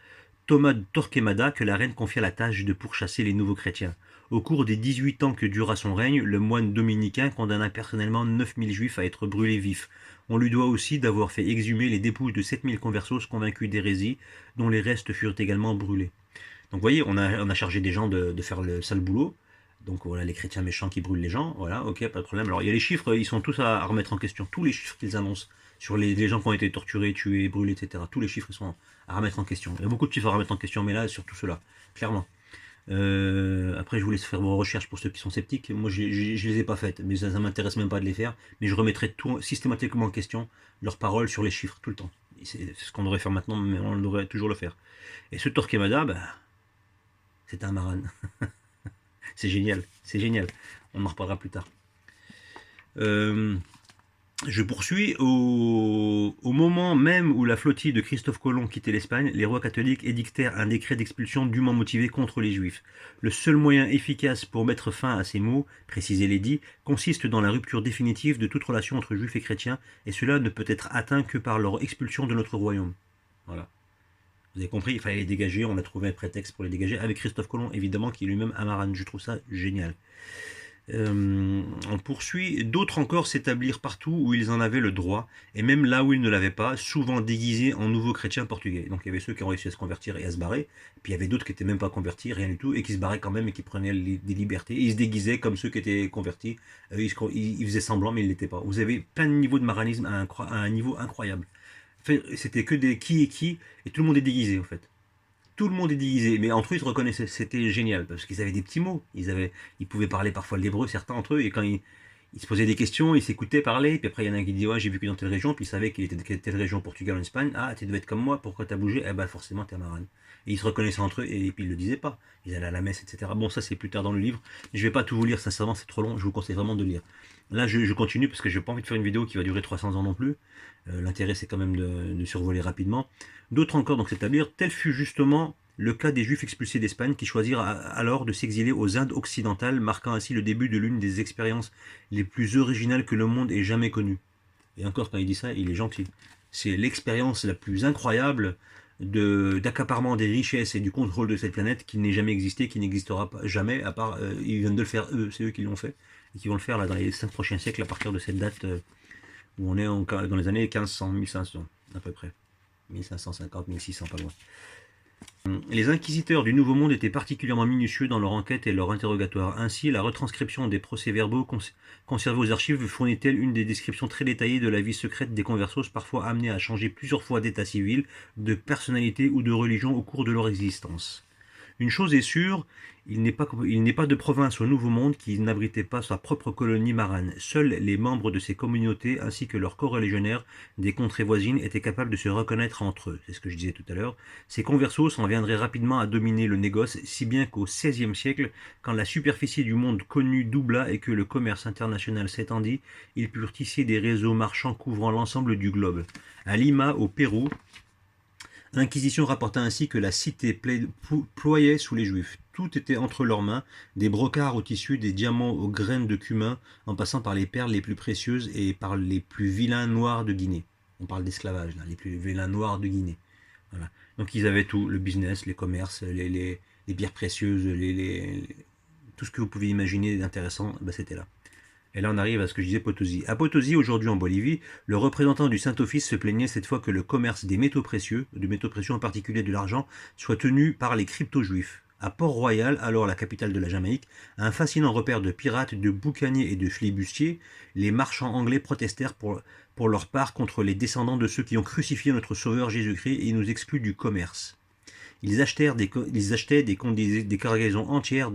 Thomas Torquemada, que la reine confia la tâche de pourchasser les nouveaux chrétiens. Au cours des 18 ans que dura son règne, le moine dominicain condamna personnellement 9000 juifs à être brûlés vifs. On lui doit aussi d'avoir fait exhumer les dépouilles de 7000 conversos convaincus d'hérésie, dont les restes furent également brûlés. Donc vous voyez, on a chargé des gens de faire le sale boulot. Donc voilà, les chrétiens méchants qui brûlent les gens, voilà, ok, pas de problème. Alors il y a les chiffres, ils sont tous à remettre en question. Tous les chiffres qu'ils annoncent sur les gens qui ont été torturés, tués, brûlés, etc. Tous les chiffres sont à remettre en question. Il y a beaucoup de chiffres à remettre en question, mais là, surtout ceux-là, clairement. Après, je vous laisse faire vos recherches pour ceux qui sont sceptiques. Moi, je les ai pas faites, mais ça m'intéresse même pas de les faire. Mais je remettrai tout systématiquement en question leurs paroles sur les chiffres tout le temps. C'est ce qu'on devrait faire maintenant, mais on devrait toujours le faire. Et ce Torquemada, bah, c'est un maran. C'est génial, c'est génial. On en reparlera plus tard. Je poursuis. Au moment même où la flottille de Christophe Colomb quittait l'Espagne, les rois catholiques édictèrent un décret d'expulsion dûment motivé contre les Juifs. Le seul moyen efficace pour mettre fin à ces maux, précisait l'édit, consiste dans la rupture définitive de toute relation entre Juifs et chrétiens, et cela ne peut être atteint que par leur expulsion de notre royaume. Voilà. Vous avez compris, il fallait les dégager, on a trouvé un prétexte pour les dégager, avec Christophe Colomb, évidemment, qui est lui-même amaran. Je trouve ça génial. On poursuit. D'autres encore s'établirent partout où ils en avaient le droit, et même là où ils ne l'avaient pas, souvent déguisés en nouveaux chrétiens portugais. Donc il y avait ceux qui ont réussi à se convertir et à se barrer, puis il y avait d'autres qui n'étaient même pas convertis, rien du tout, et qui se barraient quand même et qui prenaient des libertés. Et ils se déguisaient comme ceux qui étaient convertis. Ils faisaient semblant, mais ils ne l'étaient pas. Vous avez plein de niveaux de maranisme à un niveau incroyable. C'était que des qui, et tout le monde est déguisé en fait. Tout le monde est déguisé, mais entre eux ils se reconnaissaient, c'était génial, parce qu'ils avaient des petits mots, ils pouvaient parler parfois l'hébreu, certains entre eux, et quand ils se posaient des questions, ils s'écoutaient parler, puis après il y en a un qui dit ouais j'ai vécu dans telle région, puis ils savaient qu'il était de telle région, Portugal, en Espagne, ah tu devais être comme moi, pourquoi t'as bougé? Eh ben forcément t'es maran. Et ils se reconnaissaient entre eux, et puis ils le disaient pas, ils allaient à la messe, etc. Bon ça c'est plus tard dans le livre, je vais pas tout vous lire, sincèrement c'est trop long, je vous conseille vraiment de lire. Là je continue, parce que j'ai pas envie de faire une vidéo qui va durer 300 ans non plus, l'intérêt c'est quand même de survoler rapidement. D'autres encore donc s'établir, tel fut justement le cas des Juifs expulsés d'Espagne qui choisirent alors de s'exiler aux Indes occidentales, marquant ainsi le début de l'une des expériences les plus originales que le monde ait jamais connues. Et encore, quand il dit ça, il est gentil. C'est l'expérience la plus incroyable d'accaparement des richesses et du contrôle de cette planète qui n'ait jamais existé, qui n'existera pas jamais, à part, ils viennent de le faire eux, c'est eux qui l'ont fait, et qui vont le faire là, dans les 5 prochains siècles à partir de cette date où on est dans les années 1500, 1500 à peu près. 1550, 1600, pas loin. Les inquisiteurs du Nouveau Monde étaient particulièrement minutieux dans leur enquête et leur interrogatoire. Ainsi, la retranscription des procès-verbaux conservés aux archives fournit-elle une des descriptions très détaillées de la vie secrète des conversos, parfois amenés à changer plusieurs fois d'état civil, de personnalité ou de religion au cours de leur existence. Une chose est sûre, il n'est pas de province au Nouveau Monde qui n'abritait pas sa propre colonie marane. Seuls les membres de ces communautés ainsi que leurs corréligionnaires des contrées voisines étaient capables de se reconnaître entre eux. C'est ce que je disais tout à l'heure. Ces conversos en viendraient rapidement à dominer le négoce, si bien qu'au XVIe siècle, quand la superficie du monde connu doubla et que le commerce international s'étendit, ils purent tisser des réseaux marchands couvrant l'ensemble du globe. À Lima, au Pérou, l'Inquisition rapporta ainsi que la cité ployait sous les Juifs. Tout était entre leurs mains, des brocarts au tissu, des diamants aux graines de cumin, en passant par les perles les plus précieuses et par les plus vilains noirs de Guinée. On parle d'esclavage, là, les plus vilains noirs de Guinée. Voilà. Donc ils avaient tout, le business, les commerces, les pierres précieuses, tout ce que vous pouvez imaginer d'intéressant, ben c'était là. Et là, on arrive à ce que je disais Potosi. À Potosi, aujourd'hui en Bolivie, le représentant du Saint-Office se plaignait cette fois que le commerce des métaux précieux en particulier de l'argent, soit tenu par les crypto-juifs. À Port-Royal, alors la capitale de la Jamaïque, un fascinant repère de pirates, de boucaniers et de flibustiers, les marchands anglais protestèrent pour leur part contre les descendants de ceux qui ont crucifié notre Sauveur Jésus-Christ et nous excluent du commerce. Ils achetaient des cargaisons entières,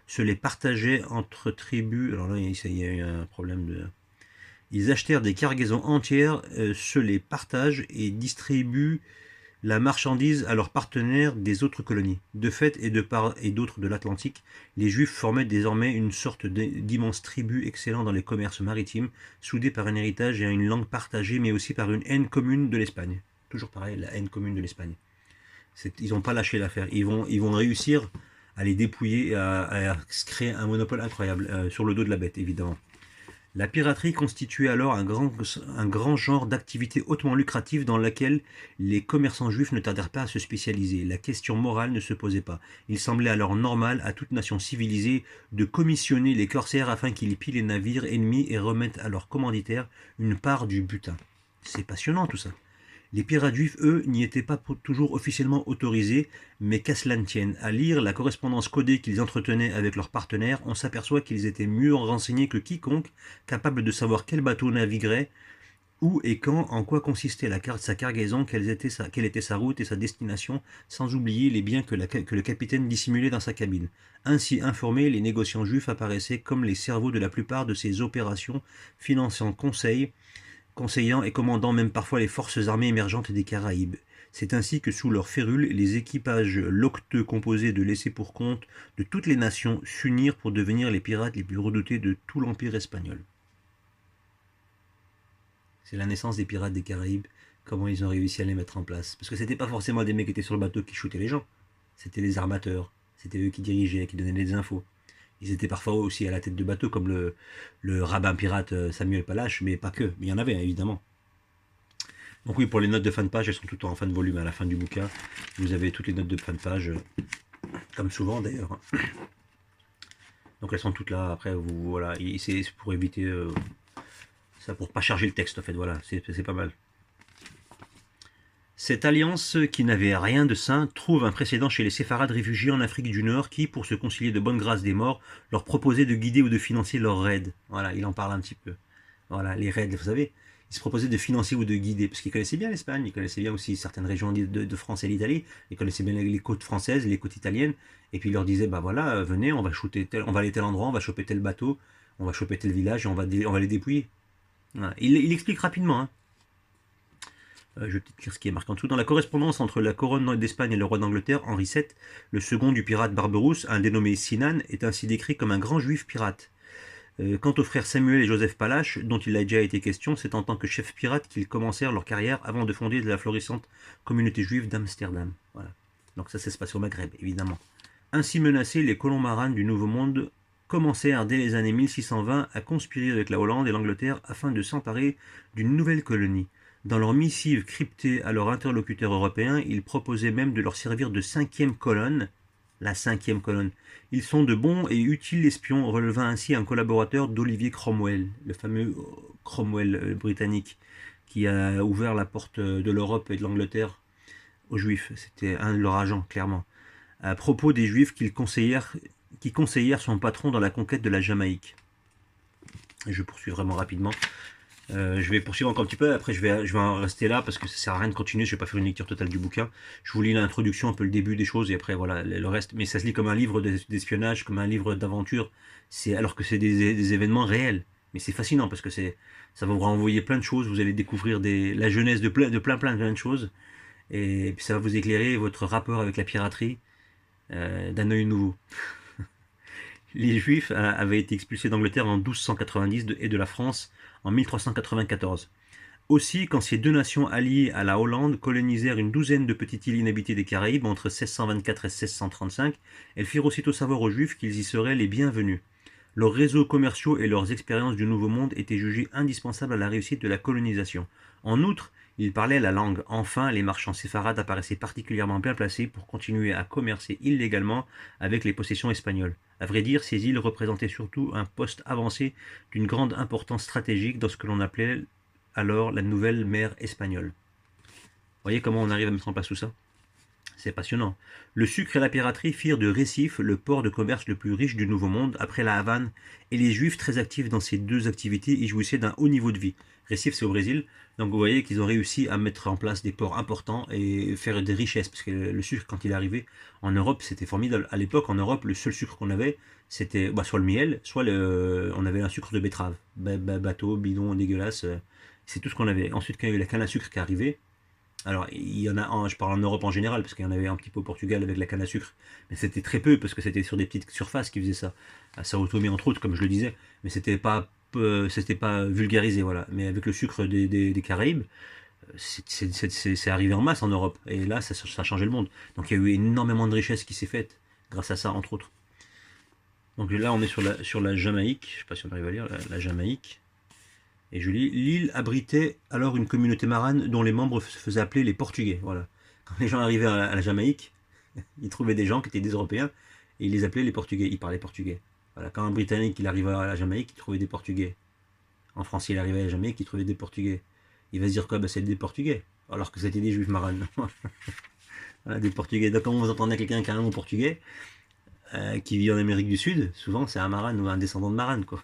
se les partageaient entre tribus. Alors là, il y a eu un problème de. Ils achetèrent des cargaisons entières, se les partagent et distribuent la marchandise à leurs partenaires des autres colonies. De fait et de part et d'autre de l'Atlantique, les Juifs formaient désormais une sorte d'immense tribu excellant dans les commerces maritimes, soudés par un héritage et une langue partagée, mais aussi par une haine commune de l'Espagne. Toujours pareil, la haine commune de l'Espagne. Ils n'ont pas lâché l'affaire. Ils vont réussir à les dépouiller et à se créer un monopole incroyable, sur le dos de la bête, évidemment. La piraterie constituait alors un grand genre d'activité hautement lucrative dans laquelle les commerçants juifs ne tardèrent pas à se spécialiser. La question morale ne se posait pas. Il semblait alors normal à toute nation civilisée de commissionner les corsaires afin qu'ils pillent les navires ennemis et remettent à leurs commanditaires une part du butin. C'est passionnant tout ça. Les pirates juifs, eux, n'y étaient pas toujours officiellement autorisés, mais qu'à cela ne tienne, à lire la correspondance codée qu'ils entretenaient avec leurs partenaires, on s'aperçoit qu'ils étaient mieux renseignés que quiconque, capables de savoir quel bateau naviguerait, où et quand, en quoi consistait sa cargaison, quelle était sa route et sa destination, sans oublier les biens que le capitaine dissimulait dans sa cabine. Ainsi informés, les négociants juifs apparaissaient comme les cerveaux de la plupart de ces opérations, finançant conseillant et commandant même parfois les forces armées émergentes des Caraïbes. C'est ainsi que sous leur férule, les équipages locteux composés de laissés pour compte de toutes les nations s'unirent pour devenir les pirates les plus redoutés de tout l'Empire espagnol. C'est la naissance des pirates des Caraïbes, comment ils ont réussi à les mettre en place. Parce que c'était pas forcément des mecs qui étaient sur le bateau qui shootaient les gens, c'était les armateurs, c'était eux qui dirigeaient, qui donnaient les infos. Ils étaient parfois aussi à la tête de bateau, comme le rabbin pirate Samuel Palache, mais pas que. Mais il y en avait, évidemment. Donc oui, pour les notes de fin de page, elles sont toutes en fin de volume. À la fin du bouquin, vous avez toutes les notes de fin de page, comme souvent d'ailleurs. Donc elles sont toutes là. Après, voilà, c'est pour éviter ça, pour pas charger le texte, en fait. Voilà, c'est pas mal. Cette alliance, qui n'avait rien de saint, trouve un précédent chez les séfarades réfugiés en Afrique du Nord qui, pour se concilier de bonne grâce des morts, leur proposaient de guider ou de financer leurs raids. Voilà, il en parle un petit peu. Voilà, les raids, vous savez, ils se proposaient de financer ou de guider, parce qu'ils connaissaient bien l'Espagne, ils connaissaient bien aussi certaines régions de France et l'Italie, ils connaissaient bien les côtes françaises, les côtes italiennes, et puis ils leur disaient, bah voilà, venez, on va aller tel endroit, on va choper tel bateau, on va choper tel village, et on va les dépouiller. Voilà. Il explique rapidement, hein. Je vais peut-être lire ce qui est marqué en dessous. Dans la correspondance entre la couronne d'Espagne et le roi d'Angleterre, Henri VII, le second du pirate Barberousse, un dénommé Sinan, est ainsi décrit comme un grand juif pirate. Quant aux frères Samuel et Joseph Palache, dont il a déjà été question, c'est en tant que chef pirate qu'ils commencèrent leur carrière avant de fonder la florissante communauté juive d'Amsterdam. Voilà. Donc ça se passe au Maghreb, évidemment. Ainsi menacés, les colons marins du Nouveau Monde commencèrent dès les années 1620 à conspirer avec la Hollande et l'Angleterre afin de s'emparer d'une nouvelle colonie. Dans leur missive cryptée à leurs interlocuteurs européens, ils proposaient même de leur servir de cinquième colonne. La cinquième colonne. Ils sont de bons et utiles espions, relevant ainsi un collaborateur d'Olivier Cromwell, le fameux Cromwell britannique, qui a ouvert la porte de l'Europe et de l'Angleterre aux Juifs. C'était un de leurs agents, clairement. À propos des Juifs qui conseillèrent son patron dans la conquête de la Jamaïque. Et je poursuis vraiment rapidement. Je vais poursuivre encore un petit peu, après je vais en rester là parce que ça sert à rien de continuer, je vais pas faire une lecture totale du bouquin. Je vous lis l'introduction, un peu le début des choses et après voilà le reste. Mais ça se lit comme un livre d'espionnage, comme un livre d'aventure, alors que c'est des événements réels. Mais c'est fascinant parce que ça va vous renvoyer plein de choses, vous allez découvrir la jeunesse de plein de choses et puis ça va vous éclairer votre rapport avec la piraterie d'un œil nouveau. Les Juifs avaient été expulsés d'Angleterre en 1290 et de la France en 1394. Aussi, quand ces deux nations alliées à la Hollande colonisèrent une douzaine de petites îles inhabitées des Caraïbes entre 1624 et 1635, elles firent aussitôt savoir aux Juifs qu'ils y seraient les bienvenus. Leurs réseaux commerciaux et leurs expériences du Nouveau Monde étaient jugés indispensables à la réussite de la colonisation. En outre, ils parlaient la langue. Enfin, les marchands séfarades apparaissaient particulièrement bien placés pour continuer à commercer illégalement avec les possessions espagnoles. À vrai dire, ces îles représentaient surtout un poste avancé d'une grande importance stratégique dans ce que l'on appelait alors la nouvelle mer espagnole. Vous voyez comment on arrive à mettre en place tout ça ? C'est passionnant. Le sucre et la piraterie firent de Recife le port de commerce le plus riche du Nouveau Monde après la Havane, et les Juifs très actifs dans ces deux activités y jouissaient d'un haut niveau de vie. Recife, c'est au Brésil, donc vous voyez qu'ils ont réussi à mettre en place des ports importants et faire des richesses, parce que le sucre, quand il est arrivé en Europe, c'était formidable. À l'époque, en Europe, le seul sucre qu'on avait, c'était soit le miel, soit on avait un sucre de betterave. Bateau, bidon, dégueulasse, c'est tout ce qu'on avait. Ensuite, quand il y a eu la canne à sucre qui est arrivée, Alors, il y en a je parle en Europe en général, parce qu'il y en avait un petit peu au Portugal avec la canne à sucre, mais c'était très peu, parce que c'était sur des petites surfaces qui faisaient ça. À Sao Tomé, entre autres, comme je le disais, mais c'était pas vulgarisé, voilà. Mais avec le sucre des Caraïbes, c'est arrivé en masse en Europe, et là, ça a changé le monde. Donc, il y a eu énormément de richesse qui s'est faite, grâce à ça, entre autres. Donc là, on est sur la Jamaïque, je sais pas si on arrive à lire, la Jamaïque. Et je lis, l'île abritait alors une communauté marane dont les membres se faisaient appeler les Portugais. Voilà. Quand les gens arrivaient à la Jamaïque, ils trouvaient des gens qui étaient des Européens et ils les appelaient les Portugais. Ils parlaient portugais. Voilà. Quand un Britannique il arrivait à la Jamaïque, il trouvait des Portugais. En France, il arrivait à la Jamaïque, il trouvait des Portugais. Il va se dire quoi? Bah, c'est des Portugais. Alors que c'était des Juifs maranes. Voilà, des Portugais. Donc quand vous entendez quelqu'un qui a un nom portugais, qui vit en Amérique du Sud, souvent c'est un marane ou un descendant de marane, quoi.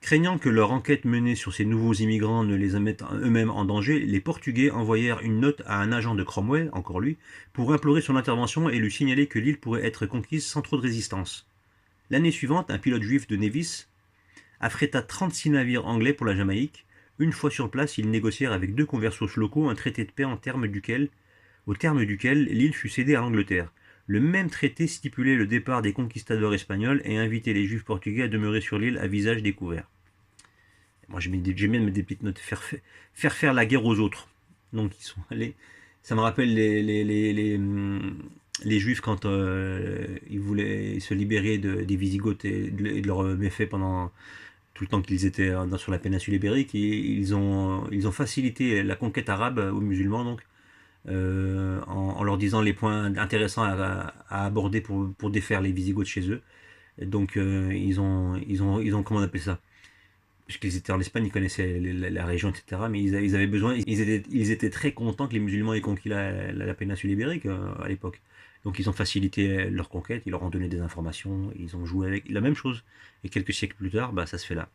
Craignant que leur enquête menée sur ces nouveaux immigrants ne les mette eux-mêmes en danger, les Portugais envoyèrent une note à un agent de Cromwell, encore lui, pour implorer son intervention et lui signaler que l'île pourrait être conquise sans trop de résistance. L'année suivante, un pilote juif de Nevis affréta 36 navires anglais pour la Jamaïque. Une fois sur place, ils négocièrent avec 2 conversos locaux un traité de paix au terme duquel l'île fut cédée à l'Angleterre. Le même traité stipulait le départ des conquistadors espagnols et invitait les juifs portugais à demeurer sur l'île à visage découvert. Moi j'aime bien mettre des petites notes, faire la guerre aux autres. Donc ils sont allés. Ça me rappelle les juifs quand ils voulaient se libérer des Wisigoths et de leurs méfaits pendant tout le temps qu'ils étaient sur la péninsule ibérique. Et ils ont facilité la conquête arabe aux musulmans, donc en leur disant les points intéressants à aborder pour défaire les Wisigoths chez eux. Et donc ils ont comment on appelle ça, puisqu'ils étaient en Espagne, ils connaissaient la région, etc. Mais ils avaient besoin, ils étaient très contents que les musulmans aient conquis la péninsule ibérique à l'époque. Donc ils ont facilité leur conquête, ils leur ont donné des informations, ils ont joué avec la même chose. Et quelques siècles plus tard, bah, ça se fait là.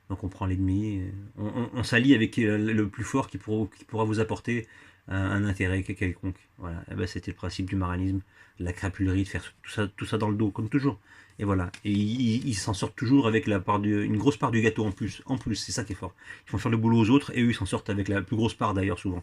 Donc on prend l'ennemi, on s'allie avec le plus fort qui pourra vous apporter un intérêt quelconque. Voilà. Et ben, c'était le principe du maranisme, de la crapulerie, de faire tout ça dans le dos, comme toujours. Et voilà. Et ils s'en sortent toujours avec une grosse part du gâteau en plus. En plus, c'est ça qui est fort. Ils font faire le boulot aux autres et eux ils s'en sortent avec la plus grosse part d'ailleurs souvent.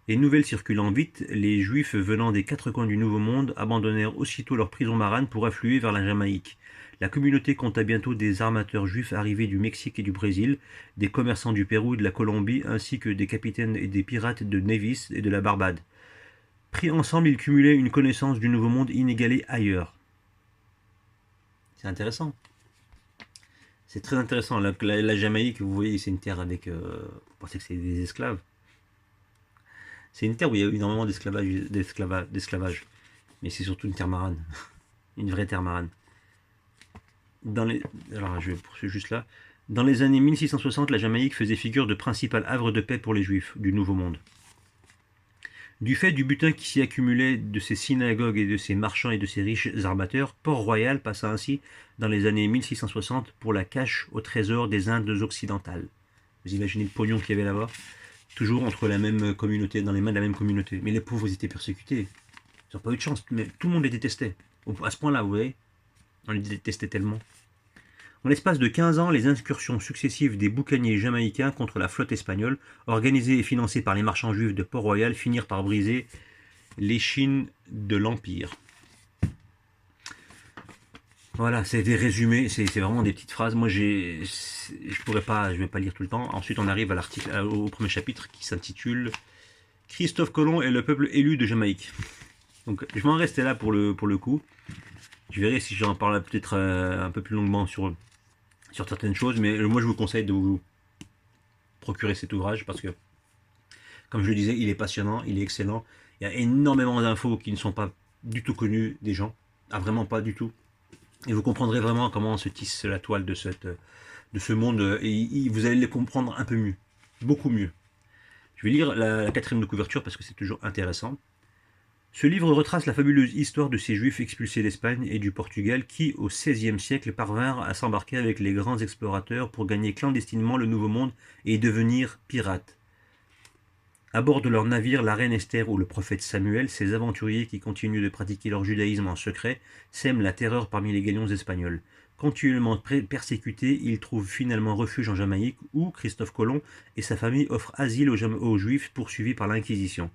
Les nouvelles circulant vite, les Juifs venant des 4 coins du Nouveau Monde abandonnèrent aussitôt leur prison marane pour affluer vers la Jamaïque. La communauté compta bientôt des armateurs juifs arrivés du Mexique et du Brésil, des commerçants du Pérou et de la Colombie, ainsi que des capitaines et des pirates de Nevis et de la Barbade. Pris ensemble, ils cumulaient une connaissance du Nouveau Monde inégalée ailleurs. C'est intéressant. C'est très intéressant. La Jamaïque, vous voyez, c'est une terre avec... vous pensez que c'est des esclaves. C'est une terre où il y a eu énormément d'esclavage. Mais c'est surtout une terre marane. Une vraie terre marane. Alors, je vais poursuivre juste là. Dans les années 1660, la Jamaïque faisait figure de principal havre de paix pour les Juifs du Nouveau Monde. Du fait du butin qui s'y accumulait de ses synagogues et de ses marchands et de ses riches armateurs, Port-Royal passa ainsi, dans les années 1660, pour la cache au trésor des Indes occidentales. Vous imaginez le pognon qu'il y avait là-bas? Toujours entre la même communauté, dans les mains de la même communauté. Mais les pauvres, ils étaient persécutés. Ils n'ont pas eu de chance, mais tout le monde les détestait. À ce point-là, vous voyez, on les détestait tellement. En l'espace de 15 ans, les incursions successives des boucaniers jamaïcains contre la flotte espagnole, organisées et financées par les marchands juifs de Port-Royal, finirent par briser l'échine de l'Empire. Voilà, c'est des résumés, c'est vraiment des petites phrases. Moi, je vais pas lire tout le temps. Ensuite, on arrive au premier chapitre qui s'intitule Christophe Colomb et le peuple élu de Jamaïque. Donc, je vais en rester là pour le coup. Je verrai si j'en parle peut-être un peu plus longuement sur certaines choses, mais moi, je vous conseille de vous procurer cet ouvrage parce que, comme je le disais, il est passionnant, il est excellent. Il y a énormément d'infos qui ne sont pas du tout connues des gens. Ah, vraiment pas du tout. Et vous comprendrez vraiment comment se tisse la toile de ce monde, et vous allez les comprendre un peu mieux, beaucoup mieux. Je vais lire la quatrième de couverture parce que c'est toujours intéressant. Ce livre retrace la fabuleuse histoire de ces Juifs expulsés d'Espagne et du Portugal qui, au XVIe siècle, parvinrent à s'embarquer avec les grands explorateurs pour gagner clandestinement le Nouveau Monde et devenir pirates. À bord de leur navire, la reine Esther ou le prophète Samuel, ces aventuriers qui continuent de pratiquer leur judaïsme en secret, sèment la terreur parmi les galions espagnols. Continuellement persécuté, il trouve finalement refuge en Jamaïque où Christophe Colomb et sa famille offrent asile aux Juifs poursuivis par l'Inquisition.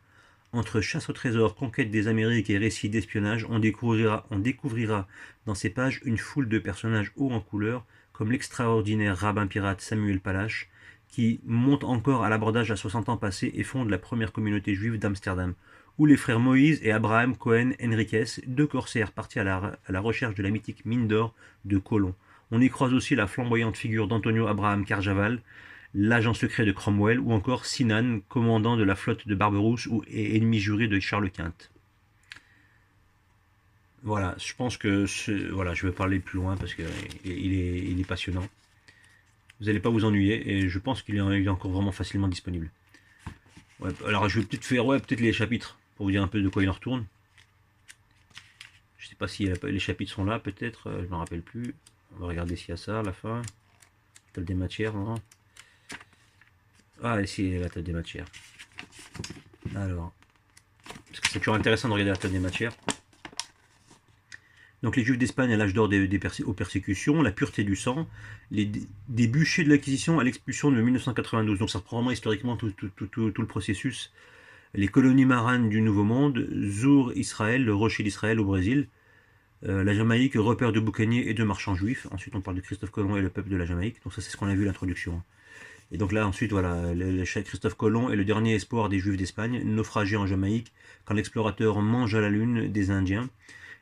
Entre chasse au trésor, conquête des Amériques et récits d'espionnage, on découvrira dans ces pages une foule de personnages hauts en couleur, comme l'extraordinaire rabbin pirate Samuel Palache, qui monte encore à l'abordage à 60 ans passés et fonde la première communauté juive d'Amsterdam, ou les frères Moïse et Abraham Cohen Henriquez, deux corsaires partis à la recherche de la mythique mine d'or de Colomb. On y croise aussi la flamboyante figure d'Antonio Abraham Carjaval, l'agent secret de Cromwell, ou encore Sinan, commandant de la flotte de Barberousse et ennemi juré de Charles Quint. Voilà, je pense que voilà, je vais parler plus loin parce qu'il est passionnant. Vous n'allez pas vous ennuyer et je pense qu'il est encore vraiment facilement disponible. Ouais, alors je vais peut-être faire peut-être les chapitres pour vous dire un peu de quoi il en retourne. Je sais pas si les chapitres sont là, peut-être, je ne me rappelle plus. On va regarder s'il y a ça à la fin. Table des matières, non? Ah, ici la table des matières. Alors, parce que c'est toujours intéressant de regarder la table des matières. Donc les Juifs d'Espagne à l'âge d'or aux persécutions, la pureté du sang, des bûchers de l'Inquisition à l'expulsion de 1992. Donc ça reprend vraiment historiquement tout le processus. Les colonies marines du Nouveau Monde, Zour, Israël, le rocher d'Israël au Brésil, la Jamaïque, repère de boucaniers et de marchands juifs. Ensuite on parle de Christophe Colomb et le peuple de la Jamaïque. Donc ça c'est ce qu'on a vu l'introduction. Et donc là ensuite voilà, Christophe Colomb est le dernier espoir des Juifs d'Espagne, naufragé en Jamaïque quand l'explorateur mange à la lune des Indiens.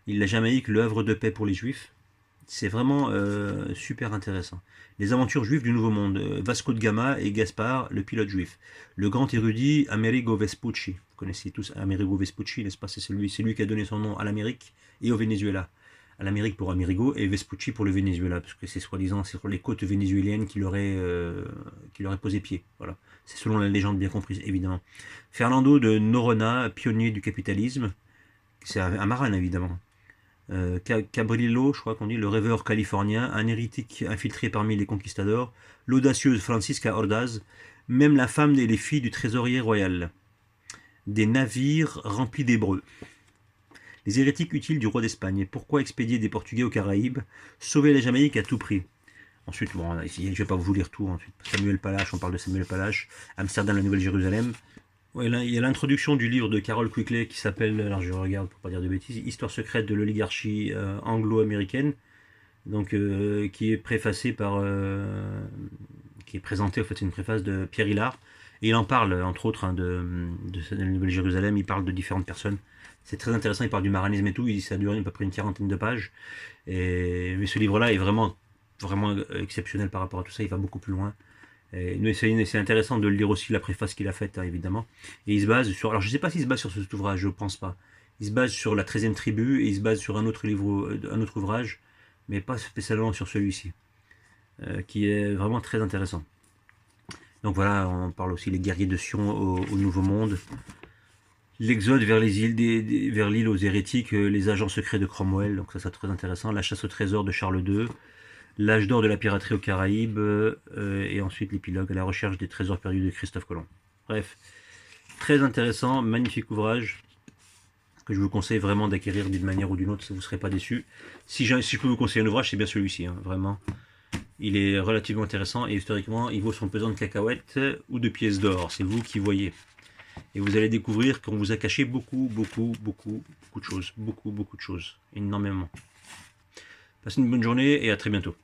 La Jamaïque, le havre de paix pour les Juifs. C'est vraiment super intéressant. Les aventures juives du Nouveau Monde. Vasco de Gama et Gaspard, le pilote juif. Le grand érudit Amerigo Vespucci. Vous connaissez tous Amerigo Vespucci, n'est-ce pas? C'est lui qui a donné son nom à l'Amérique et au Venezuela. À l'Amérique pour Amerigo et Vespucci pour le Venezuela, parce que c'est soi-disant sur les côtes vénézuéliennes qu'il aurait posé pied. Voilà. C'est selon la légende bien comprise, évidemment. Fernando de Noronha, pionnier du capitalisme. C'est un marin, évidemment. Cabrillo, je crois qu'on dit, le rêveur californien, un hérétique infiltré parmi les conquistadors, l'audacieuse Francisca Ordaz, même la femme et les filles du trésorier royal. Des navires remplis d'hébreux. Les hérétiques utiles du roi d'Espagne. Pourquoi expédier des Portugais aux Caraïbes? Sauver la Jamaïque à tout prix. Ensuite, bon, ici, je ne vais pas vous lire tout. Ensuite, Samuel Palache, on parle de Samuel Palache. Amsterdam, la Nouvelle-Jérusalem. Ouais, là, il y a l'introduction du livre de Carol Quigley qui s'appelle, alors je regarde pour pas dire de bêtises, Histoire secrète de l'oligarchie anglo-américaine, donc qui est préfacée par, qui est présentée, en fait c'est une préface de Pierre Hillard, et il en parle entre autres de la Nouvelle-Jérusalem, il parle de différentes personnes, c'est très intéressant, il parle du maranisme et tout, ça a duré à peu près une quarantaine de pages, mais ce livre-là est vraiment exceptionnel par rapport à tout ça, il va beaucoup plus loin. C'est intéressant de lire aussi la préface qu'il a faite, hein, évidemment. Et il se base sur... Alors je ne sais pas s'il se base sur cet ouvrage, je ne pense pas. Il se base sur la 13e tribu et il se base sur un autre livre, un autre ouvrage, mais pas spécialement sur celui-ci, qui est vraiment très intéressant. Donc voilà, on parle aussi des guerriers de Sion au Nouveau Monde, l'exode vers l'île aux hérétiques, les agents secrets de Cromwell, donc ça c'est très intéressant, la chasse au trésor de Charles II, l'âge d'or de la piraterie aux Caraïbes, et ensuite l'épilogue à la recherche des trésors perdus de Christophe Colomb. Bref, très intéressant, magnifique ouvrage, que je vous conseille vraiment d'acquérir d'une manière ou d'une autre, vous ne serez pas déçus. Si je peux vous conseiller un ouvrage, c'est bien celui-ci, hein, vraiment. Il est relativement intéressant et historiquement, il vaut son pesant de cacahuètes ou de pièces d'or, c'est vous qui voyez. Et vous allez découvrir qu'on vous a caché beaucoup de choses, beaucoup de choses, énormément. Passez une bonne journée et à très bientôt.